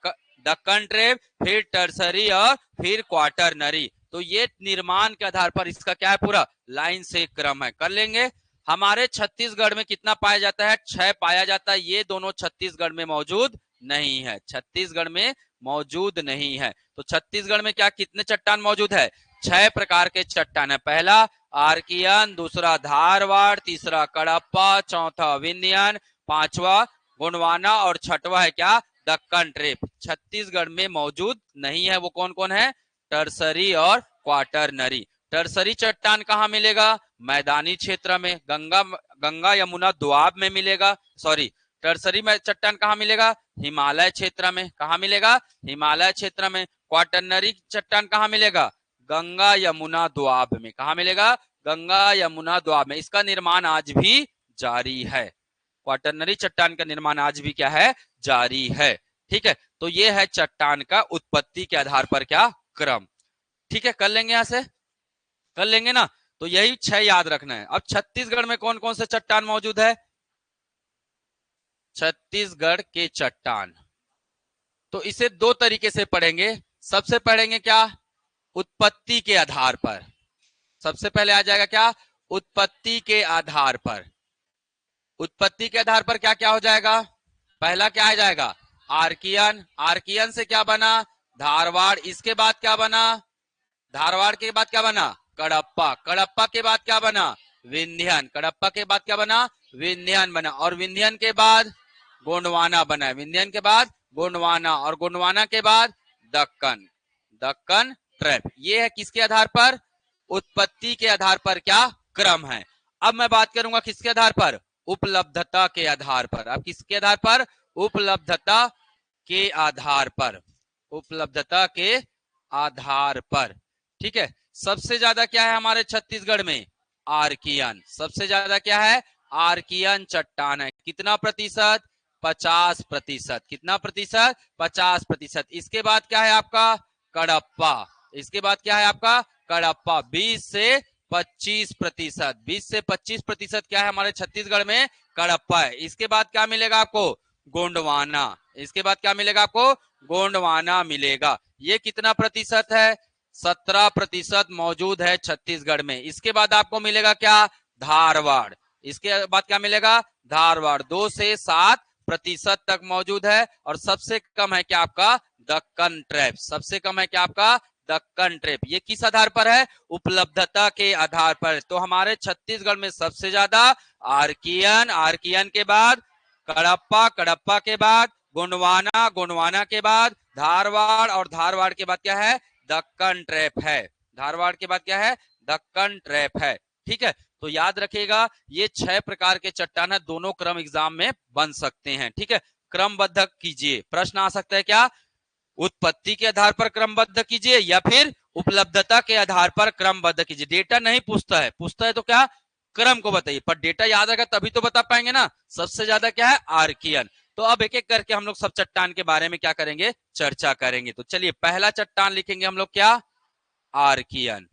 दक्कन ट्रेप, फिर टर्सरी और फिर क्वाटरनरी। तो ये निर्माण के आधार पर इसका क्या है, पूरा लाइन से क्रम है, कर लेंगे। हमारे छत्तीसगढ़ में कितना पाया जाता है, 6 पाया जाता है। ये दोनों छत्तीसगढ़ में मौजूद नहीं है, छत्तीसगढ़ में मौजूद नहीं है। तो छत्तीसगढ़ में क्या कितने चट्टान मौजूद है, 6 प्रकार के चट्टान है। पहला आर्कियन, दूसरा धारवाड़, तीसरा कडप्पा, चौथा विंध्यन, पांचवा गोंडवाना और छठवा है क्या, दक्कन ट्रेप। छत्तीसगढ़ में मौजूद नहीं है। वो कौन कौन है, टर्सरी और क्वाटरनरी। टर्सरी चट्टान कहाँ मिलेगा, मैदानी क्षेत्र में, गंगा यमुना दोआब में मिलेगा। सॉरी, टर्सरी में चट्टान कहाँ मिलेगा, हिमालय क्षेत्र में। कहाँ मिलेगा, हिमालय क्षेत्र में। क्वाटरनरी चट्टान कहाँ मिलेगा, गंगा यमुना दोआब में। कहाँ मिलेगा, गंगा यमुना दोआब में। इसका निर्माण आज भी जारी है, क्वाटरनरी चट्टान का निर्माण आज भी क्या है, जारी है, ठीक है। तो ये है चट्टान का उत्पत्ति के आधार पर क्या क्रम, ठीक है। कर लेंगे, यहां से कर लेंगे ना। तो यही 6 याद रखना है। अब छत्तीसगढ़ में कौन कौन से चट्टान मौजूद है, छत्तीसगढ़ के चट्टान, तो इसे 2 तरीके से पढ़ेंगे। सबसे पढ़ेंगे क्या, उत्पत्ति के आधार पर। सबसे पहले आ जाएगा क्या, उत्पत्ति के आधार पर। उत्पत्ति के आधार पर क्या क्या हो जाएगा, पहला क्या आ जाएगा, आर्कियन। आर्कियन से क्या बना, धारवाड़। इसके बाद क्या बना, धारवाड़ के बाद क्या बना, कडप्पा। कडप्पा के बाद क्या बना, विंध्यन। कडप्पा के बाद क्या बना, विंध्यन बना। और विंध्यन के बाद गोंडवाना बना। विंध्यन के बाद गोंडवाना, और गोंडवाना के बाद दक्कन, दक्कन ट्रैप। ये है किसके आधार पर, उत्पत्ति के आधार पर क्या क्रम है। अब मैं बात करूंगा किसके आधार पर, उपलब्धता के आधार पर। अब किसके आधार पर, उपलब्धता के आधार पर, उपलब्धता के आधार पर, ठीक है। सबसे ज्यादा क्या है हमारे छत्तीसगढ़ में, आर्कियन। सबसे ज्यादा क्या है, आर्कियन चट्टान है। कितना प्रतिशत, 50%। कितना प्रतिशत, 50%। इसके बाद क्या है आपका, कडप्पा। इसके बाद क्या है आपका, कडप्पा, 20 से 25%। 20 से 25% क्या है हमारे छत्तीसगढ़ में, कडप्पा है। इसके बाद क्या मिलेगा आपको, गोंडवाना। इसके बाद क्या मिलेगा आपको, गोंडवाना मिलेगा। ये कितना प्रतिशत है, 17% मौजूद है छत्तीसगढ़ में। इसके बाद आपको मिलेगा क्या, धारवाड़। इसके बाद क्या मिलेगा, धारवाड़, 2 से 7% तक मौजूद है। और सबसे कम है क्या आपका, दक्कन ट्रैप। सबसे कम है क्या आपका, दक्कन ट्रैप। ये किस आधार पर है, उपलब्धता के आधार पर। तो हमारे छत्तीसगढ़ में सबसे ज्यादा आर्कियन, आर्कियन के बाद कडप्पा, कडप्पा के बाद गोंडवाना, गोंडवाना के बाद धारवाड़, और धारवाड़ के बाद क्या है, दक्कन ट्रैप है। धारवाड़ के बाद क्या है, दक्कन ट्रैप है, ठीक है। तो याद रखिएगा, ये 6 प्रकार के चट्टान है। दोनों क्रम एग्जाम में बन सकते हैं, ठीक है। क्रमबद्ध कीजिए, प्रश्न आ सकता है क्या, उत्पत्ति के आधार पर क्रमबद्ध कीजिए या फिर उपलब्धता के आधार पर क्रमबद्ध कीजिए। डेटा नहीं पूछता है, पूछता है तो क्या, क्रम को बताइए। पर डेटा याद रहेगा तभी तो बता पाएंगे ना। सबसे ज्यादा क्या है, आर्कियन। तो अब एक एक करके हम लोग सब चट्टान के बारे में क्या करेंगे, चर्चा करेंगे। तो चलिए, पहला चट्टान लिखेंगे हम लोग क्या, आर्कियन।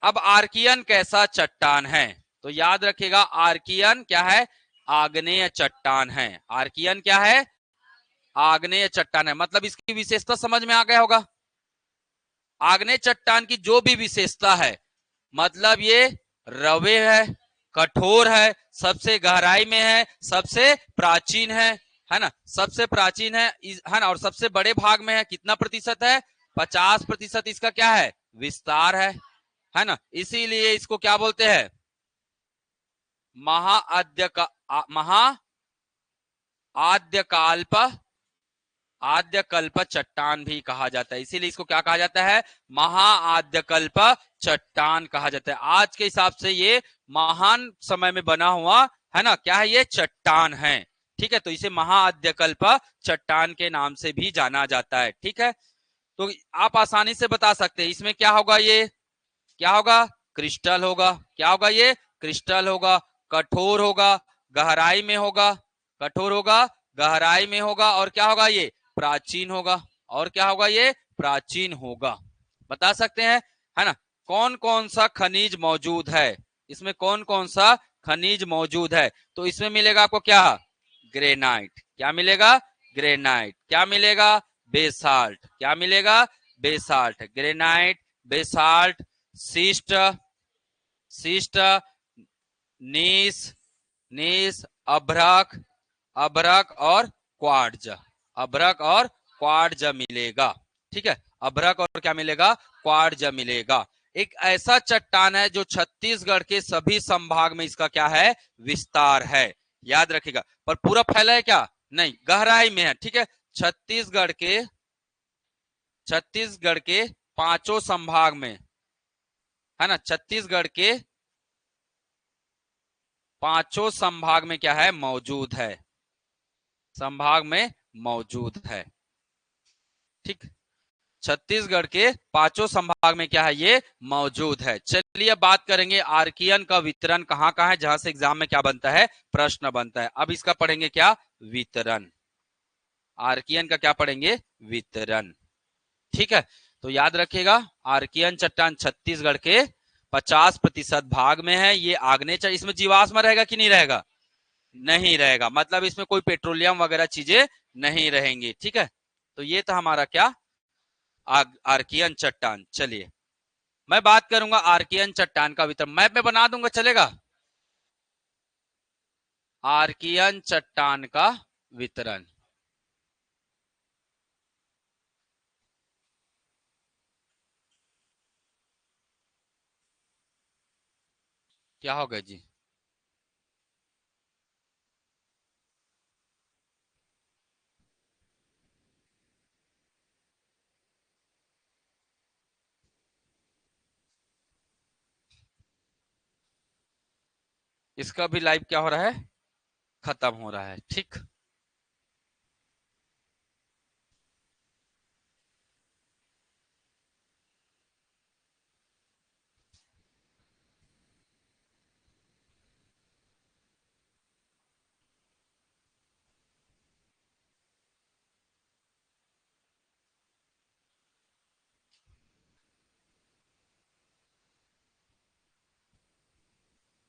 अब आर्कियन कैसा चट्टान है, तो याद रखिएगा, आर्कियन क्या है, आग्नेय चट्टान है। आर्कियन क्या है, आग्नेय चट्टान है। मतलब इसकी विशेषता समझ में आ गया होगा। आग्नेय चट्टान की जो भी विशेषता है, मतलब ये रवे है, कठोर है गहराई में सबसे प्राचीन है ना, सबसे प्राचीन है ना, और सबसे बड़े भाग में है। कितना प्रतिशत है? 50% इसका क्या है? विस्तार है ना। इसीलिए इसको क्या बोलते हैं? आद्यकाल्प आद्यकल्प चट्टान भी कहा जाता है। इसीलिए इसको क्या कहा जाता है? महाआद्यकल्प चट्टान कहा जाता है। आज के हिसाब से ये महान समय में बना हुआ है ना, क्या है? ये चट्टान है। ठीक है, तो इसे महाआद्यकल्प चट्टान के नाम से भी जाना जाता है। ठीक है, तो आप आसानी से बता सकते हैं इसमें क्या होगा? ये क्या होगा? क्रिस्टल होगा। क्या होगा? ये क्रिस्टल होगा। कठोर होगा, गहराई में होगा। कठोर होगा, गहराई में होगा। और क्या होगा? ये प्राचीन होगा। और क्या होगा? ये प्राचीन होगा। बता सकते हैं, है ना? कौन कौन सा खनिज मौजूद है इसमें? कौन कौन सा खनिज मौजूद है? तो इसमें मिलेगा आपको क्या? ग्रेनाइट। क्या मिलेगा? ग्रेनाइट। क्या मिलेगा? बेसाल्ट। क्या मिलेगा? Basalt. Granite, basalt, schist, schist, gneiss, gneiss, अभ्रक, अभ्रक और क्वार्ट्ज। अभ्रक और क्वार्ट्ज मिलेगा। ठीक है, अभ्रक और क्या मिलेगा? क्वार्ट्ज मिलेगा। एक ऐसा चट्टान है जो छत्तीसगढ़ के सभी संभाग में इसका क्या है? विस्तार है। याद रखिएगा, पर पूरा फैला है क्या? नहीं, गहराई में है। ठीक है, छत्तीसगढ़ के पांचों संभाग में, है ना, छत्तीसगढ़ के पांचों संभाग में क्या है? मौजूद है। संभाग में मौजूद है। ठीक, छत्तीसगढ़ के पांचों संभाग में क्या है? ये मौजूद है। चलिए अब बात करेंगे आर्कियन का वितरण कहाँ कहाँ है, जहां से एग्जाम में क्या बनता है? प्रश्न बनता है। अब इसका पढ़ेंगे क्या? वितरण। आर्कियन का क्या पढ़ेंगे? वितरण। ठीक है, तो याद रखिएगा, आर्कियन चट्टान छत्तीसगढ़ के 50% भाग में है। ये आग्नेय। इसमें जीवाश्म रहेगा कि नहीं रहेगा? नहीं रहेगा, मतलब इसमें कोई पेट्रोलियम वगैरह चीजें नहीं रहेंगी। ठीक है, तो ये था हमारा क्या? आर्कियन चट्टान। चलिए मैं बात करूंगा आर्कियन चट्टान का वितरण। मैप में बना दूंगा, चलेगा? आर्कियन चट्टान का वितरण क्या होगा जी? इसका भी लाइव क्या हो रहा है? खत्म हो रहा है। ठीक,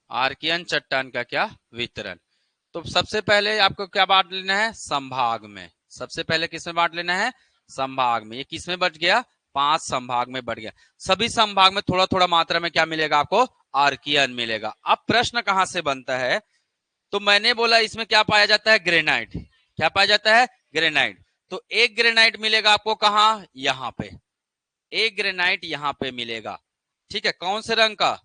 आर्कियन चट्टान का क्या? वितरण। तो सबसे पहले आपको क्या बांट लेना है? संभाग में। सबसे पहले किसमें बांट लेना है? संभाग में। ये किसमें बढ़ गया? 5 संभाग में बढ़ गया। सभी संभाग में थोड़ा थोड़ा मात्रा में क्या मिलेगा आपको? आर्कियन मिलेगा। अब प्रश्न कहां से बनता है? तो मैंने बोला इसमें क्या पाया जाता है? ग्रेनाइट। क्या पाया जाता है? ग्रेनाइट। तो एक ग्रेनाइट मिलेगा आपको कहां? यहां पे। एक ग्रेनाइट यहां पे मिलेगा। ठीक है, कौन से रंग का?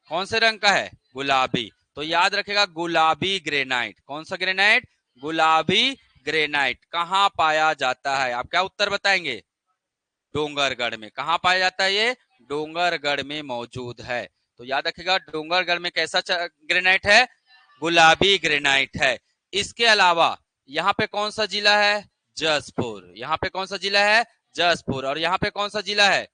कौन से रंग का है? गुलाबी। तो याद रखेगा, गुलाबी ग्रेनाइट। कौन सा ग्रेनाइट? गुलाबी ग्रेनाइट। कहां पाया जाता है? आप क्या उत्तर बताएंगे? डोंगरगढ़ में। कहां पाया जाता है ये? डोंगरगढ़ में मौजूद है। तो याद रखेगा, डोंगरगढ़ में कैसा ग्रेनाइट है? गुलाबी ग्रेनाइट है। इसके अलावा यहाँ पे कौन सा जिला है? जसपुर। यहाँ पे कौन सा जिला है? जसपुर। और यहाँ पे कौन सा जिला है?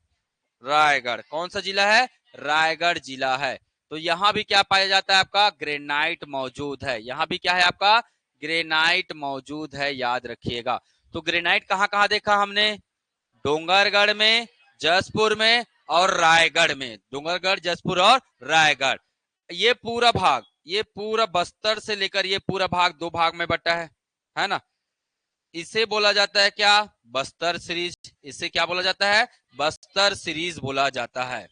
रायगढ़। कौन सा जिला है? रायगढ़ जिला है। तो यहाँ भी क्या पाया जाता है? आपका ग्रेनाइट मौजूद है। यहाँ भी क्या है? आपका ग्रेनाइट मौजूद है। याद रखिएगा। तो ग्रेनाइट कहाँ कहाँ देखा हमने? डोंगरगढ़ में, जसपुर में और रायगढ़ में। डोंगरगढ़, जसपुर और रायगढ़। ये पूरा भाग, ये पूरा बस्तर से लेकर ये पूरा भाग 2 भाग में बटा है ना। इसे बोला जाता है क्या? बस्तर सीरीज। इसे क्या बोला जाता है? बस्तर सीरीज बोला जाता है।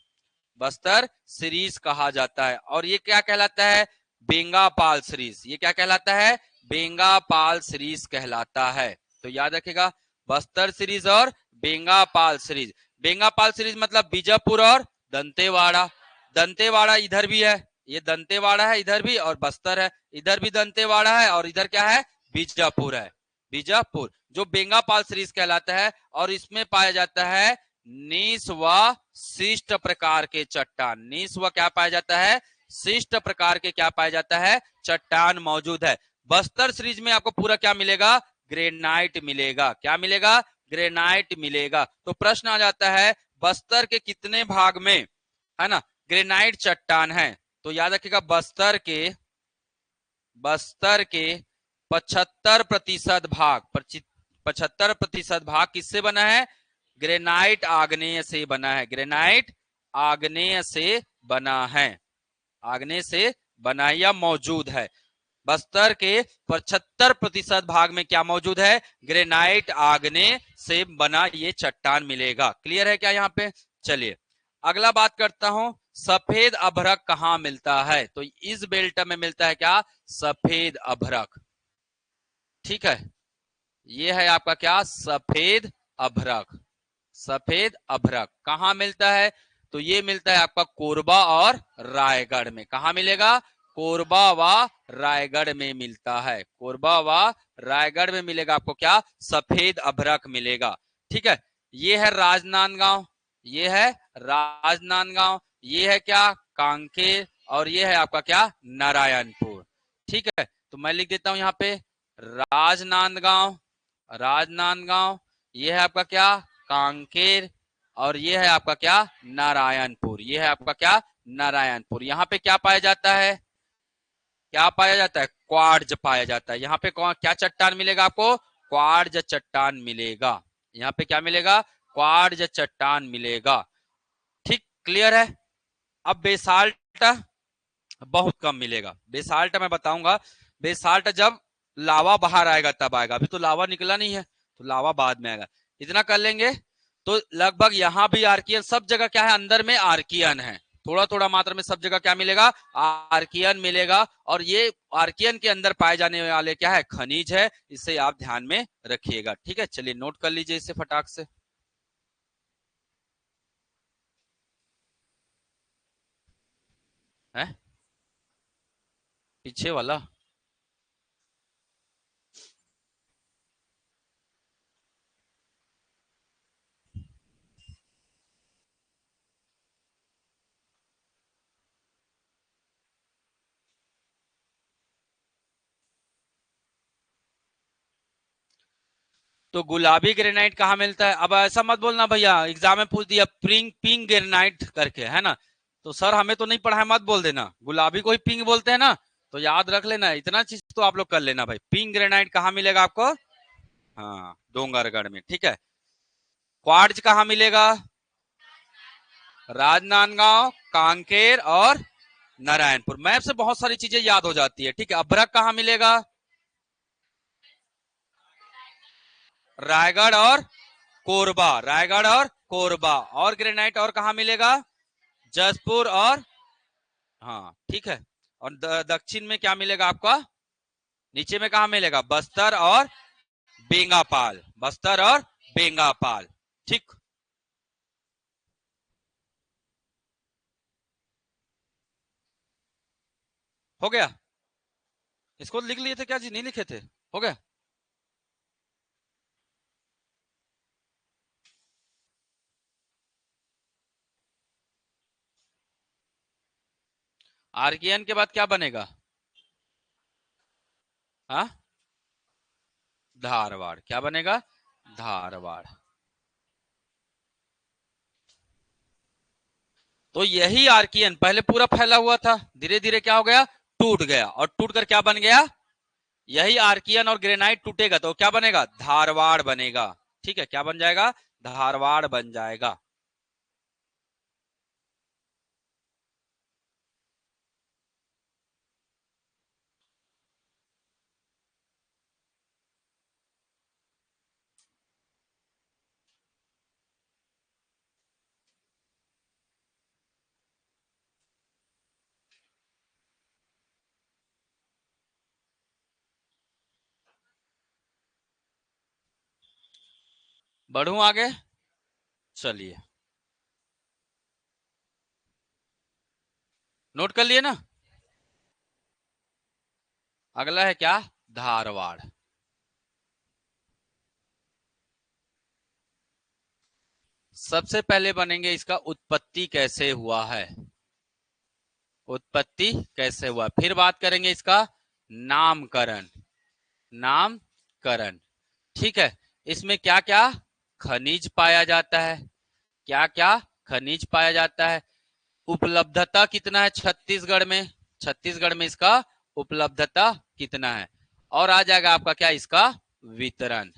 बस्तर सीरीज कहा जाता है। और ये क्या कहलाता है? बेंगापाल सीरीज। ये क्या कहलाता है? बेंगापाल सीरीज कहलाता है। तो याद रखेगा, बस्तर सीरीज और बेंगापाल सीरीज। बेंगापाल सीरीज मतलब बीजापुर और दंतेवाड़ा। दंतेवाड़ा इधर भी है, ये दंतेवाड़ा है इधर भी, और बस्तर है इधर भी, दंतेवाड़ा है, और इधर क्या है? बीजापुर है। बीजापुर जो बेंगापाल सीरीज कहलाता है। और इसमें पाया जाता है नीस व शिष्ट प्रकार के चट्टान। नीस व क्या पाया जाता है? शिष्ट प्रकार के क्या पाया जाता है? चट्टान मौजूद है। बस्तर सीरीज में आपको पूरा क्या मिलेगा? ग्रेनाइट मिलेगा। क्या मिलेगा? ग्रेनाइट मिलेगा। तो प्रश्न आ जाता है, बस्तर के कितने भाग में, है ना, ग्रेनाइट चट्टान है? तो याद रखिएगा, बस्तर के 75% भाग, 75% भाग किससे बना है? ग्रेनाइट आग्नेय से बना है। ग्रेनाइट आग्नेय से बना है। आग्नेय से बना या मौजूद है। बस्तर के 75% भाग में क्या मौजूद है? ग्रेनाइट आग्नेय से बना ये चट्टान मिलेगा। क्लियर है क्या यहाँ पे? चलिए अगला बात करता हूं, सफेद अभ्रक कहां मिलता है? तो इस बेल्ट में मिलता है क्या? सफेद अभ्रक। ठीक है, ये है आपका क्या? सफेद अभ्रक। सफेद अभ्रक कहां मिलता है? तो ये मिलता है आपका कोरबा और रायगढ़ में। कहां मिलेगा? कोरबा व रायगढ़ में मिलता है। कोरबा व रायगढ़ में मिलेगा आपको क्या? सफेद अभ्रक मिलेगा। ठीक है, ये है राजनांदगांव, ये है राजनांदगांव, ये है क्या? कांकेर, और ये है आपका क्या? नारायणपुर। ठीक है, तो मैं लिख देता हूं यहाँ पे राजनांदगांव, राजनांदगांव, ये है आपका क्या? कांकेर, और ये है आपका क्या? नारायणपुर। ये है आपका क्या? नारायणपुर। यहाँ पे क्या पाया जाता है? क्या पाया जाता है? क्वार्ट्ज पाया जाता है। यहाँ पे कौन क्या चट्टान मिलेगा आपको? क्वार्ट्ज चट्टान मिलेगा। यहाँ पे क्या मिलेगा? क्वार्ट्ज चट्टान मिलेगा। ठीक, क्लियर है? अब बेसाल्ट बहुत कम मिलेगा। बेसाल्ट मैं बताऊंगा, बेसाल्ट जब लावा बाहर आएगा तब आएगा, अभी तो लावा निकला नहीं है, तो लावा बाद में आएगा। इतना कर लेंगे तो लगभग यहाँ भी आर्कियन, सब जगह क्या है? अंदर में आर्कियन है। थोड़ा थोड़ा मात्रा में सब जगह क्या मिलेगा? आर्कियन मिलेगा। और ये आर्कियन के अंदर पाए जाने वाले क्या है? खनिज है। इसे आप ध्यान में रखिएगा। ठीक है, चलिए नोट कर लीजिए इसे फटाक से। है पीछे वाला? तो गुलाबी ग्रेनाइट कहाँ मिलता है? अब ऐसा मत बोलना भैया, एग्जाम में पूछ दिया पिंक पिंक ग्रेनाइट करके, है ना, तो सर हमें तो नहीं पढ़ा है, मत बोल देना। गुलाबी को ही पिंक बोलते हैं ना, तो याद रख लेना, इतना चीज तो आप लोग कर लेना भाई। पिंक ग्रेनाइट कहाँ मिलेगा आपको? हाँ, डोंगरगढ़ में। ठीक है, क्वार्ट्ज कहाँ मिलेगा? राजनांदगांव, कांकेर और नारायणपुर। मैप से बहुत सारी चीजें याद हो जाती है। ठीक है, अभ्रक कहाँ मिलेगा? रायगढ़ और कोरबा। रायगढ़ और कोरबा। और ग्रेनाइट और कहाँ मिलेगा? जसपुर और, हाँ ठीक है, और दक्षिण में क्या मिलेगा आपका? नीचे में कहा मिलेगा? बस्तर और बेंगापाल। बस्तर और बेंगापाल। ठीक, हो गया? इसको लिख लिए थे क्या जी? नहीं लिखे थे? हो गया? आर्कियन के बाद क्या बनेगा? हाँ, धारवाड़। क्या बनेगा? धारवाड़। तो यही आर्कियन पहले पूरा फैला हुआ था, धीरे धीरे क्या हो गया? टूट गया, और टूट कर क्या बन गया? यही आर्कियन और ग्रेनाइट टूटेगा तो क्या बनेगा? धारवाड़ बनेगा। ठीक है, क्या बन जाएगा? धारवाड़ बन जाएगा। बढ़ूं आगे, चलिए नोट कर लिए ना। अगला है क्या, धारवाड़। सबसे पहले बनेंगे इसका उत्पत्ति कैसे हुआ है, उत्पत्ति कैसे हुआ, फिर बात करेंगे इसका नामकरण, नामकरण। ठीक है, इसमें क्या क्या खनिज पाया जाता है, क्या क्या खनिज पाया जाता है, उपलब्धता कितना है छत्तीसगढ़ में, छत्तीसगढ़ में इसका उपलब्धता कितना है, और आ जाएगा आपका क्या, इसका वितरण,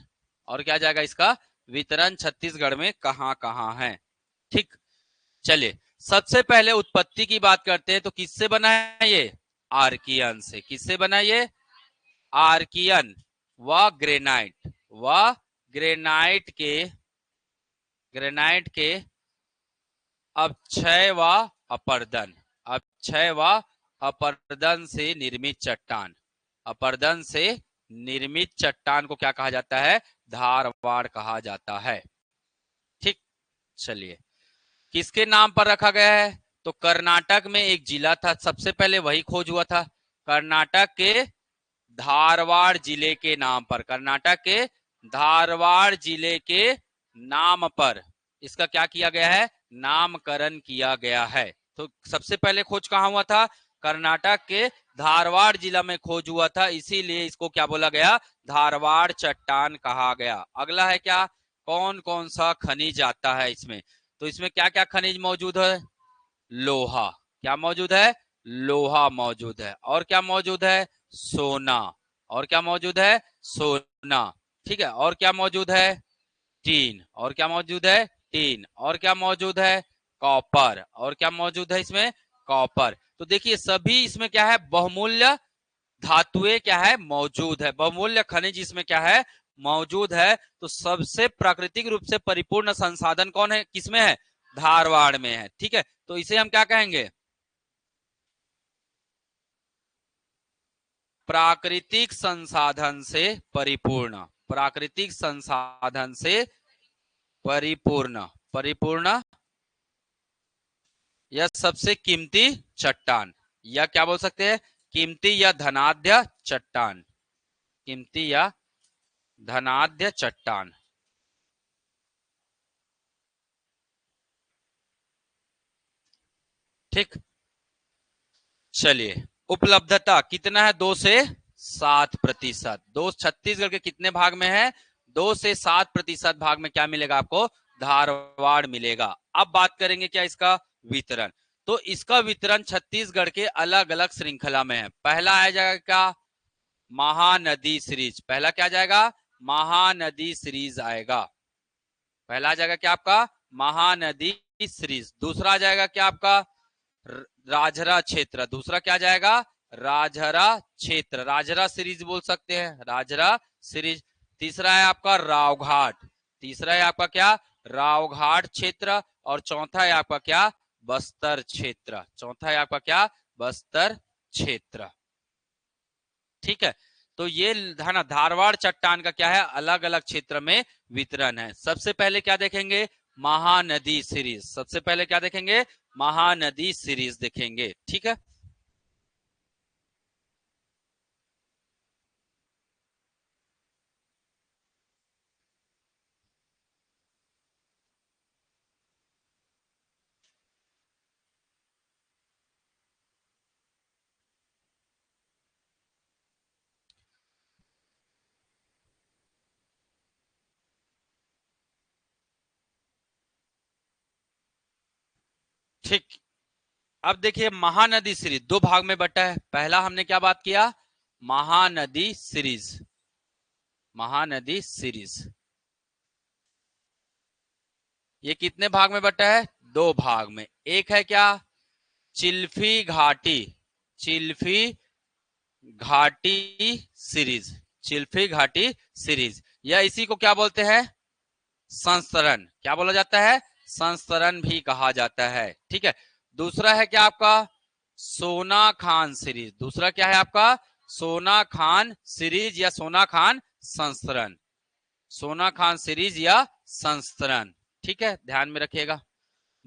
और क्या जाएगा इसका वितरण छत्तीसगढ़ में कहां कहां है। ठीक, चलिए सबसे पहले उत्पत्ति की बात करते हैं, तो किससे बना है ये, आर्कियन से। किससे बना ये, आर्कियन व ग्रेनाइट, व ग्रेनाइट के, ग्रेनाइट के अपक्षय व अपर्दन, अपक्षय व अपर्दन से निर्मित चट्टान, अपर्दन से निर्मित चट्टान को क्या कहा जाता है, धारवाड़ कहा जाता है। ठीक, चलिए किसके नाम पर रखा गया है, तो कर्नाटक में एक जिला था, सबसे पहले वही खोज हुआ था, कर्नाटक के धारवाड़ जिले के नाम पर, कर्नाटक के धारवाड़ जिले के नाम पर इसका क्या किया गया है, नामकरण किया गया है। तो सबसे पहले खोज कहां हुआ था, कर्नाटक के धारवाड़ जिला में खोज हुआ था, इसीलिए इसको क्या बोला गया, धारवाड़ चट्टान कहा गया। अगला है क्या, कौन कौन सा खनिज आता है इसमें, तो इसमें क्या क्या खनिज मौजूद है, लोहा, क्या मौजूद है, लोहा मौजूद है, और क्या मौजूद है, सोना, और क्या मौजूद है, सोना। ठीक है, और क्या मौजूद है, टीन, और क्या मौजूद है, टीन, और क्या मौजूद है, कॉपर, और क्या मौजूद है इसमें, कॉपर। तो देखिए सभी इसमें क्या है, बहुमूल्य धातुएं क्या है, मौजूद है, बहुमूल्य खनिज इसमें क्या है, मौजूद है। तो सबसे प्राकृतिक रूप से परिपूर्ण संसाधन कौन है, किसमें है, धारवाड़ में है। ठीक है, तो इसे हम क्या कहेंगे, प्राकृतिक संसाधन से परिपूर्ण, प्राकृतिक संसाधन से परिपूर्ण, परिपूर्ण या सबसे कीमती चट्टान, या क्या बोल सकते हैं, कीमती या धनाढ्य चट्टान, कीमती या धनाढ्य चट्टान। ठीक, चलिए उपलब्धता कितना है, 2 से 7%, दो छत्तीसगढ़ के कितने भाग में है, 2 से 7% भाग में क्या मिलेगा आपको, धारवाड़ मिलेगा। अब बात करेंगे क्या इसका वितरण, तो इसका वितरण छत्तीसगढ़ के अलग अलग श्रृंखला में है। पहला आ जाएगा क्या, महानदी सीरीज, पहला क्या जाएगा, महानदी सीरीज आएगा, पहला आ जाएगा क्या आपका, महानदी सीरीज। दूसरा आ जाएगा क्या आपका, राजहरा क्षेत्र, दूसरा क्या जाएगा, राजहरा क्षेत्र, राजहरा सीरीज बोल सकते हैं, राजहरा सीरीज। तीसरा है आपका रावघाट, तीसरा है आपका क्या, रावघाट क्षेत्र, और चौथा है आपका क्या, बस्तर क्षेत्र, चौथा है आपका क्या, बस्तर क्षेत्र। ठीक है, तो ये है ना धारवाड़ चट्टान का क्या है, अलग अलग क्षेत्र में वितरण है। सबसे पहले क्या देखेंगे, महानदी सीरीज, सबसे पहले क्या देखेंगे, महानदी सीरीज देखेंगे। ठीक है, ठीक। अब देखिए महानदी सीरीज दो भाग में बटा है, पहला हमने क्या बात किया, महानदी सीरीज, महानदी सीरीज ये कितने भाग में बटा है, 2 भाग में। एक है क्या, चिल्फी घाटी, चिल्फी घाटी सीरीज, चिल्फी घाटी सीरीज, या इसी को क्या बोलते हैं, संस्तरण, क्या बोला जाता है, संस्तरण भी कहा जाता है। ठीक है, दूसरा है क्या आपका, सोना खान सीरीज, दूसरा क्या है आपका, सोना खान सीरीज या सोना खान संस्करण, सोना खान सीरीज या संस्करण। ठीक है, ध्यान में रखिएगा।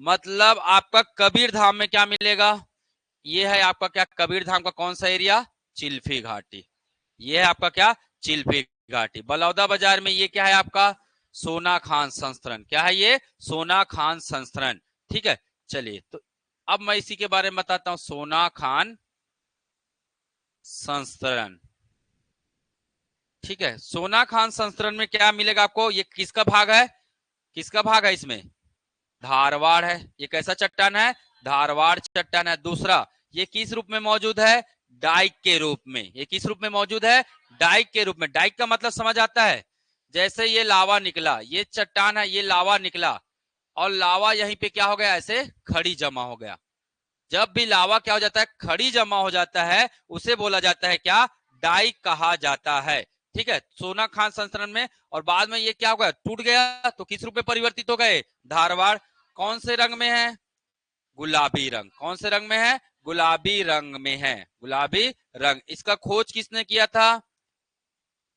मतलब आपका कबीर धाम में क्या मिलेगा, ये है आपका क्या, कबीर धाम का कौन सा एरिया, चिल्फी घाटी। ये है आपका क्या, चिल्फी घाटी। बलौदा बाजार में ये क्या है आपका, सोना खान संस्करण। क्या है ये, सोना खान संस्करण। ठीक है, चलिए तो अब मैं इसी के बारे में बताता हूं, सोना खान संस्करण। ठीक है, सोना खान संस्करण में क्या मिलेगा आपको, ये किसका भाग है, किसका भाग है इसमें, धारवाड़ है। ये कैसा चट्टान है, धारवाड़ चट्टान है। दूसरा, ये किस रूप में मौजूद है, डाइक के रूप में। ये किस रूप में मौजूद है, डाइक के रूप में। डाइक का मतलब समझ आता है, जैसे ये लावा निकला, ये चट्टान है, ये लावा निकला और लावा यहीं पे क्या हो गया, ऐसे खड़ी जमा हो गया। जब भी लावा क्या हो जाता है, खड़ी जमा हो जाता है, उसे बोला जाता है क्या, डाइक कहा जाता है। ठीक है, सोना खान संस्करण में। और बाद में ये क्या हो गया, टूट गया, तो किस रूप में परिवर्तित हो गए, धारवाड़। कौन से रंग में है, गुलाबी रंग। कौन से रंग में है, गुलाबी रंग में है, गुलाबी रंग। इसका खोज किसने किया था,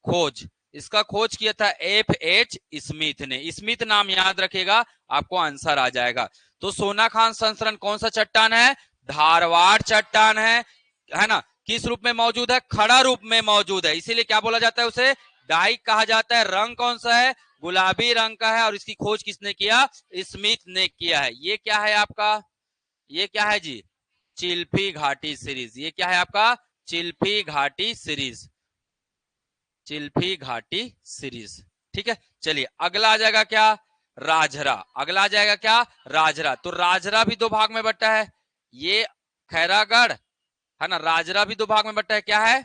खोज, इसका खोज किया था F.H. स्मिथ ने। स्मिथ नाम याद रखेगा, आपको आंसर आ जाएगा। तो सोना खान संस्करण कौन सा चट्टान है, धारवाड़ चट्टान है ना। किस रूप में मौजूद है, खड़ा रूप में मौजूद है, इसीलिए क्या बोला जाता है उसे, डाइक कहा जाता है। रंग कौन सा है, गुलाबी रंग का है। और इसकी खोज किसने किया, स्मिथ ने किया है। ये क्या है आपका, ये क्या है जी, चिल्फी घाटी सीरीज। ये क्या है आपका, चिल्फी घाटी सीरीज, चिल्फी घाटी सीरीज। ठीक है, चलिए अगला आ जाएगा क्या, राजहरा। अगला आ जाएगा क्या, राजहरा। तो राजहरा भी दो भाग में बटा है, ये खैरागढ़ है ना, राजहरा भी दो भाग में बटा है। क्या है,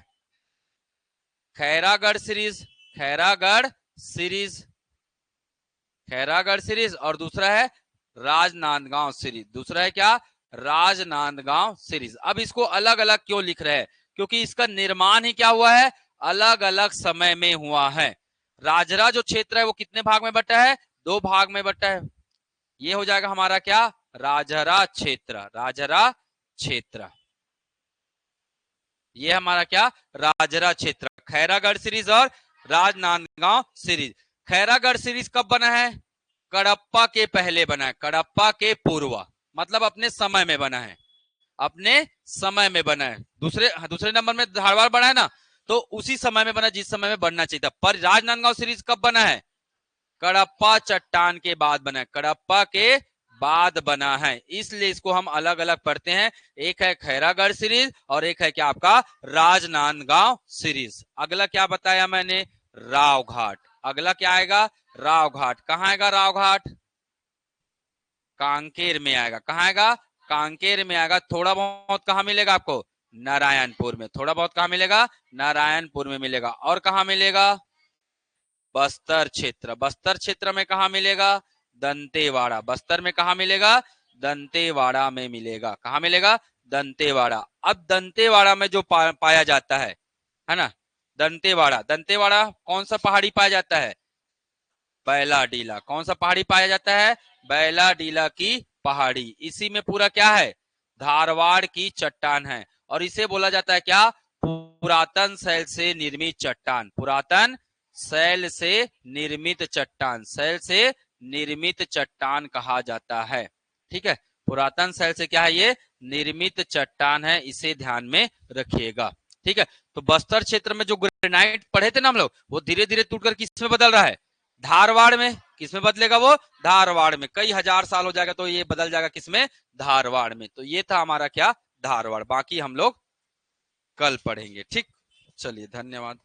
Khairagarh series, Khairagarh series, Khairagarh series. और दूसरा है राजनांदगांव सीरीज। दूसरा है क्या, राजनांदगांव सीरीज। अब इसको अलग अलग क्यों लिख रहे हैं, क्योंकि इसका निर्माण ही क्या हुआ है, अलग अलग समय में हुआ है। राजहरा जो क्षेत्र है वो कितने भाग में बटा है, दो भाग में बटा है। ये हो जाएगा हमारा क्या, राजहरा क्षेत्र, राजहरा क्षेत्र। ये हमारा क्या, राजहरा क्षेत्र। खैरागढ़ सीरीज और राजनांदगांव सीरीज। खैरागढ़ सीरीज कब बना है, कडप्पा के पहले बना है, कडप्पा के पूर्व, मतलब अपने समय में बना है, अपने समय में बना है। दूसरे नंबर में धारवाड़ बना है ना, तो उसी समय में बना जिस समय में बनना चाहिए था। पर राजनांदगांव सीरीज कब बना है, कडप्पा चट्टान के बाद बना है, कडप्पा के बाद बना है, इसलिए इसको हम अलग अलग पढ़ते हैं। एक है खैरागढ़ सीरीज और एक है क्या आपका, राजनांदगांव सीरीज। अगला क्या बताया मैंने, राव घाट। अगला क्या आएगा, राव घाट। कहाँ आएगा राव घाट, कांकेर में आएगा। कहाँ आएगा, कांकेर में आएगा। थोड़ा बहुत कहाँ मिलेगा आपको, नारायणपुर में। थोड़ा बहुत कहाँ मिलेगा, नारायणपुर में मिलेगा। और कहाँ मिलेगा, बस्तर क्षेत्र। बस्तर क्षेत्र में कहाँ मिलेगा, दंतेवाड़ा। बस्तर में कहाँ मिलेगा, दंतेवाड़ा में मिलेगा। कहाँ मिलेगा, दंतेवाड़ा। अब दंतेवाड़ा में जो पाया जाता है ना, दंतेवाड़ा, दंतेवाड़ा कौन सा पहाड़ी पाया जाता है, बैलाडीला। कौन सा पहाड़ी पाया जाता है, बैलाडीला की पहाड़ी। इसी में पूरा क्या है, धारवाड़ की चट्टान है। और इसे बोला जाता है क्या, पुरातन शैल से निर्मित चट्टान, पुरातन शैल से निर्मित चट्टान, शैल से निर्मित चट्टान कहा जाता है। ठीक है, पुरातन शैल से क्या है, ये निर्मित चट्टान है, इसे ध्यान में रखिएगा। ठीक है, तो बस्तर क्षेत्र में जो ग्रेनाइट पढ़े थे ना हम लोग, वो धीरे धीरे टूटकर किस में बदल रहा है, धारवाड़ में। किसमें बदलेगा वो, धारवाड़ में। कई हजार साल हो जाएगा तो ये बदल जाएगा किसमें, धारवाड़ में। तो ये था हमारा क्या, धारवाड़। बाकी हम लोग कल पढ़ेंगे। ठीक, चलिए धन्यवाद।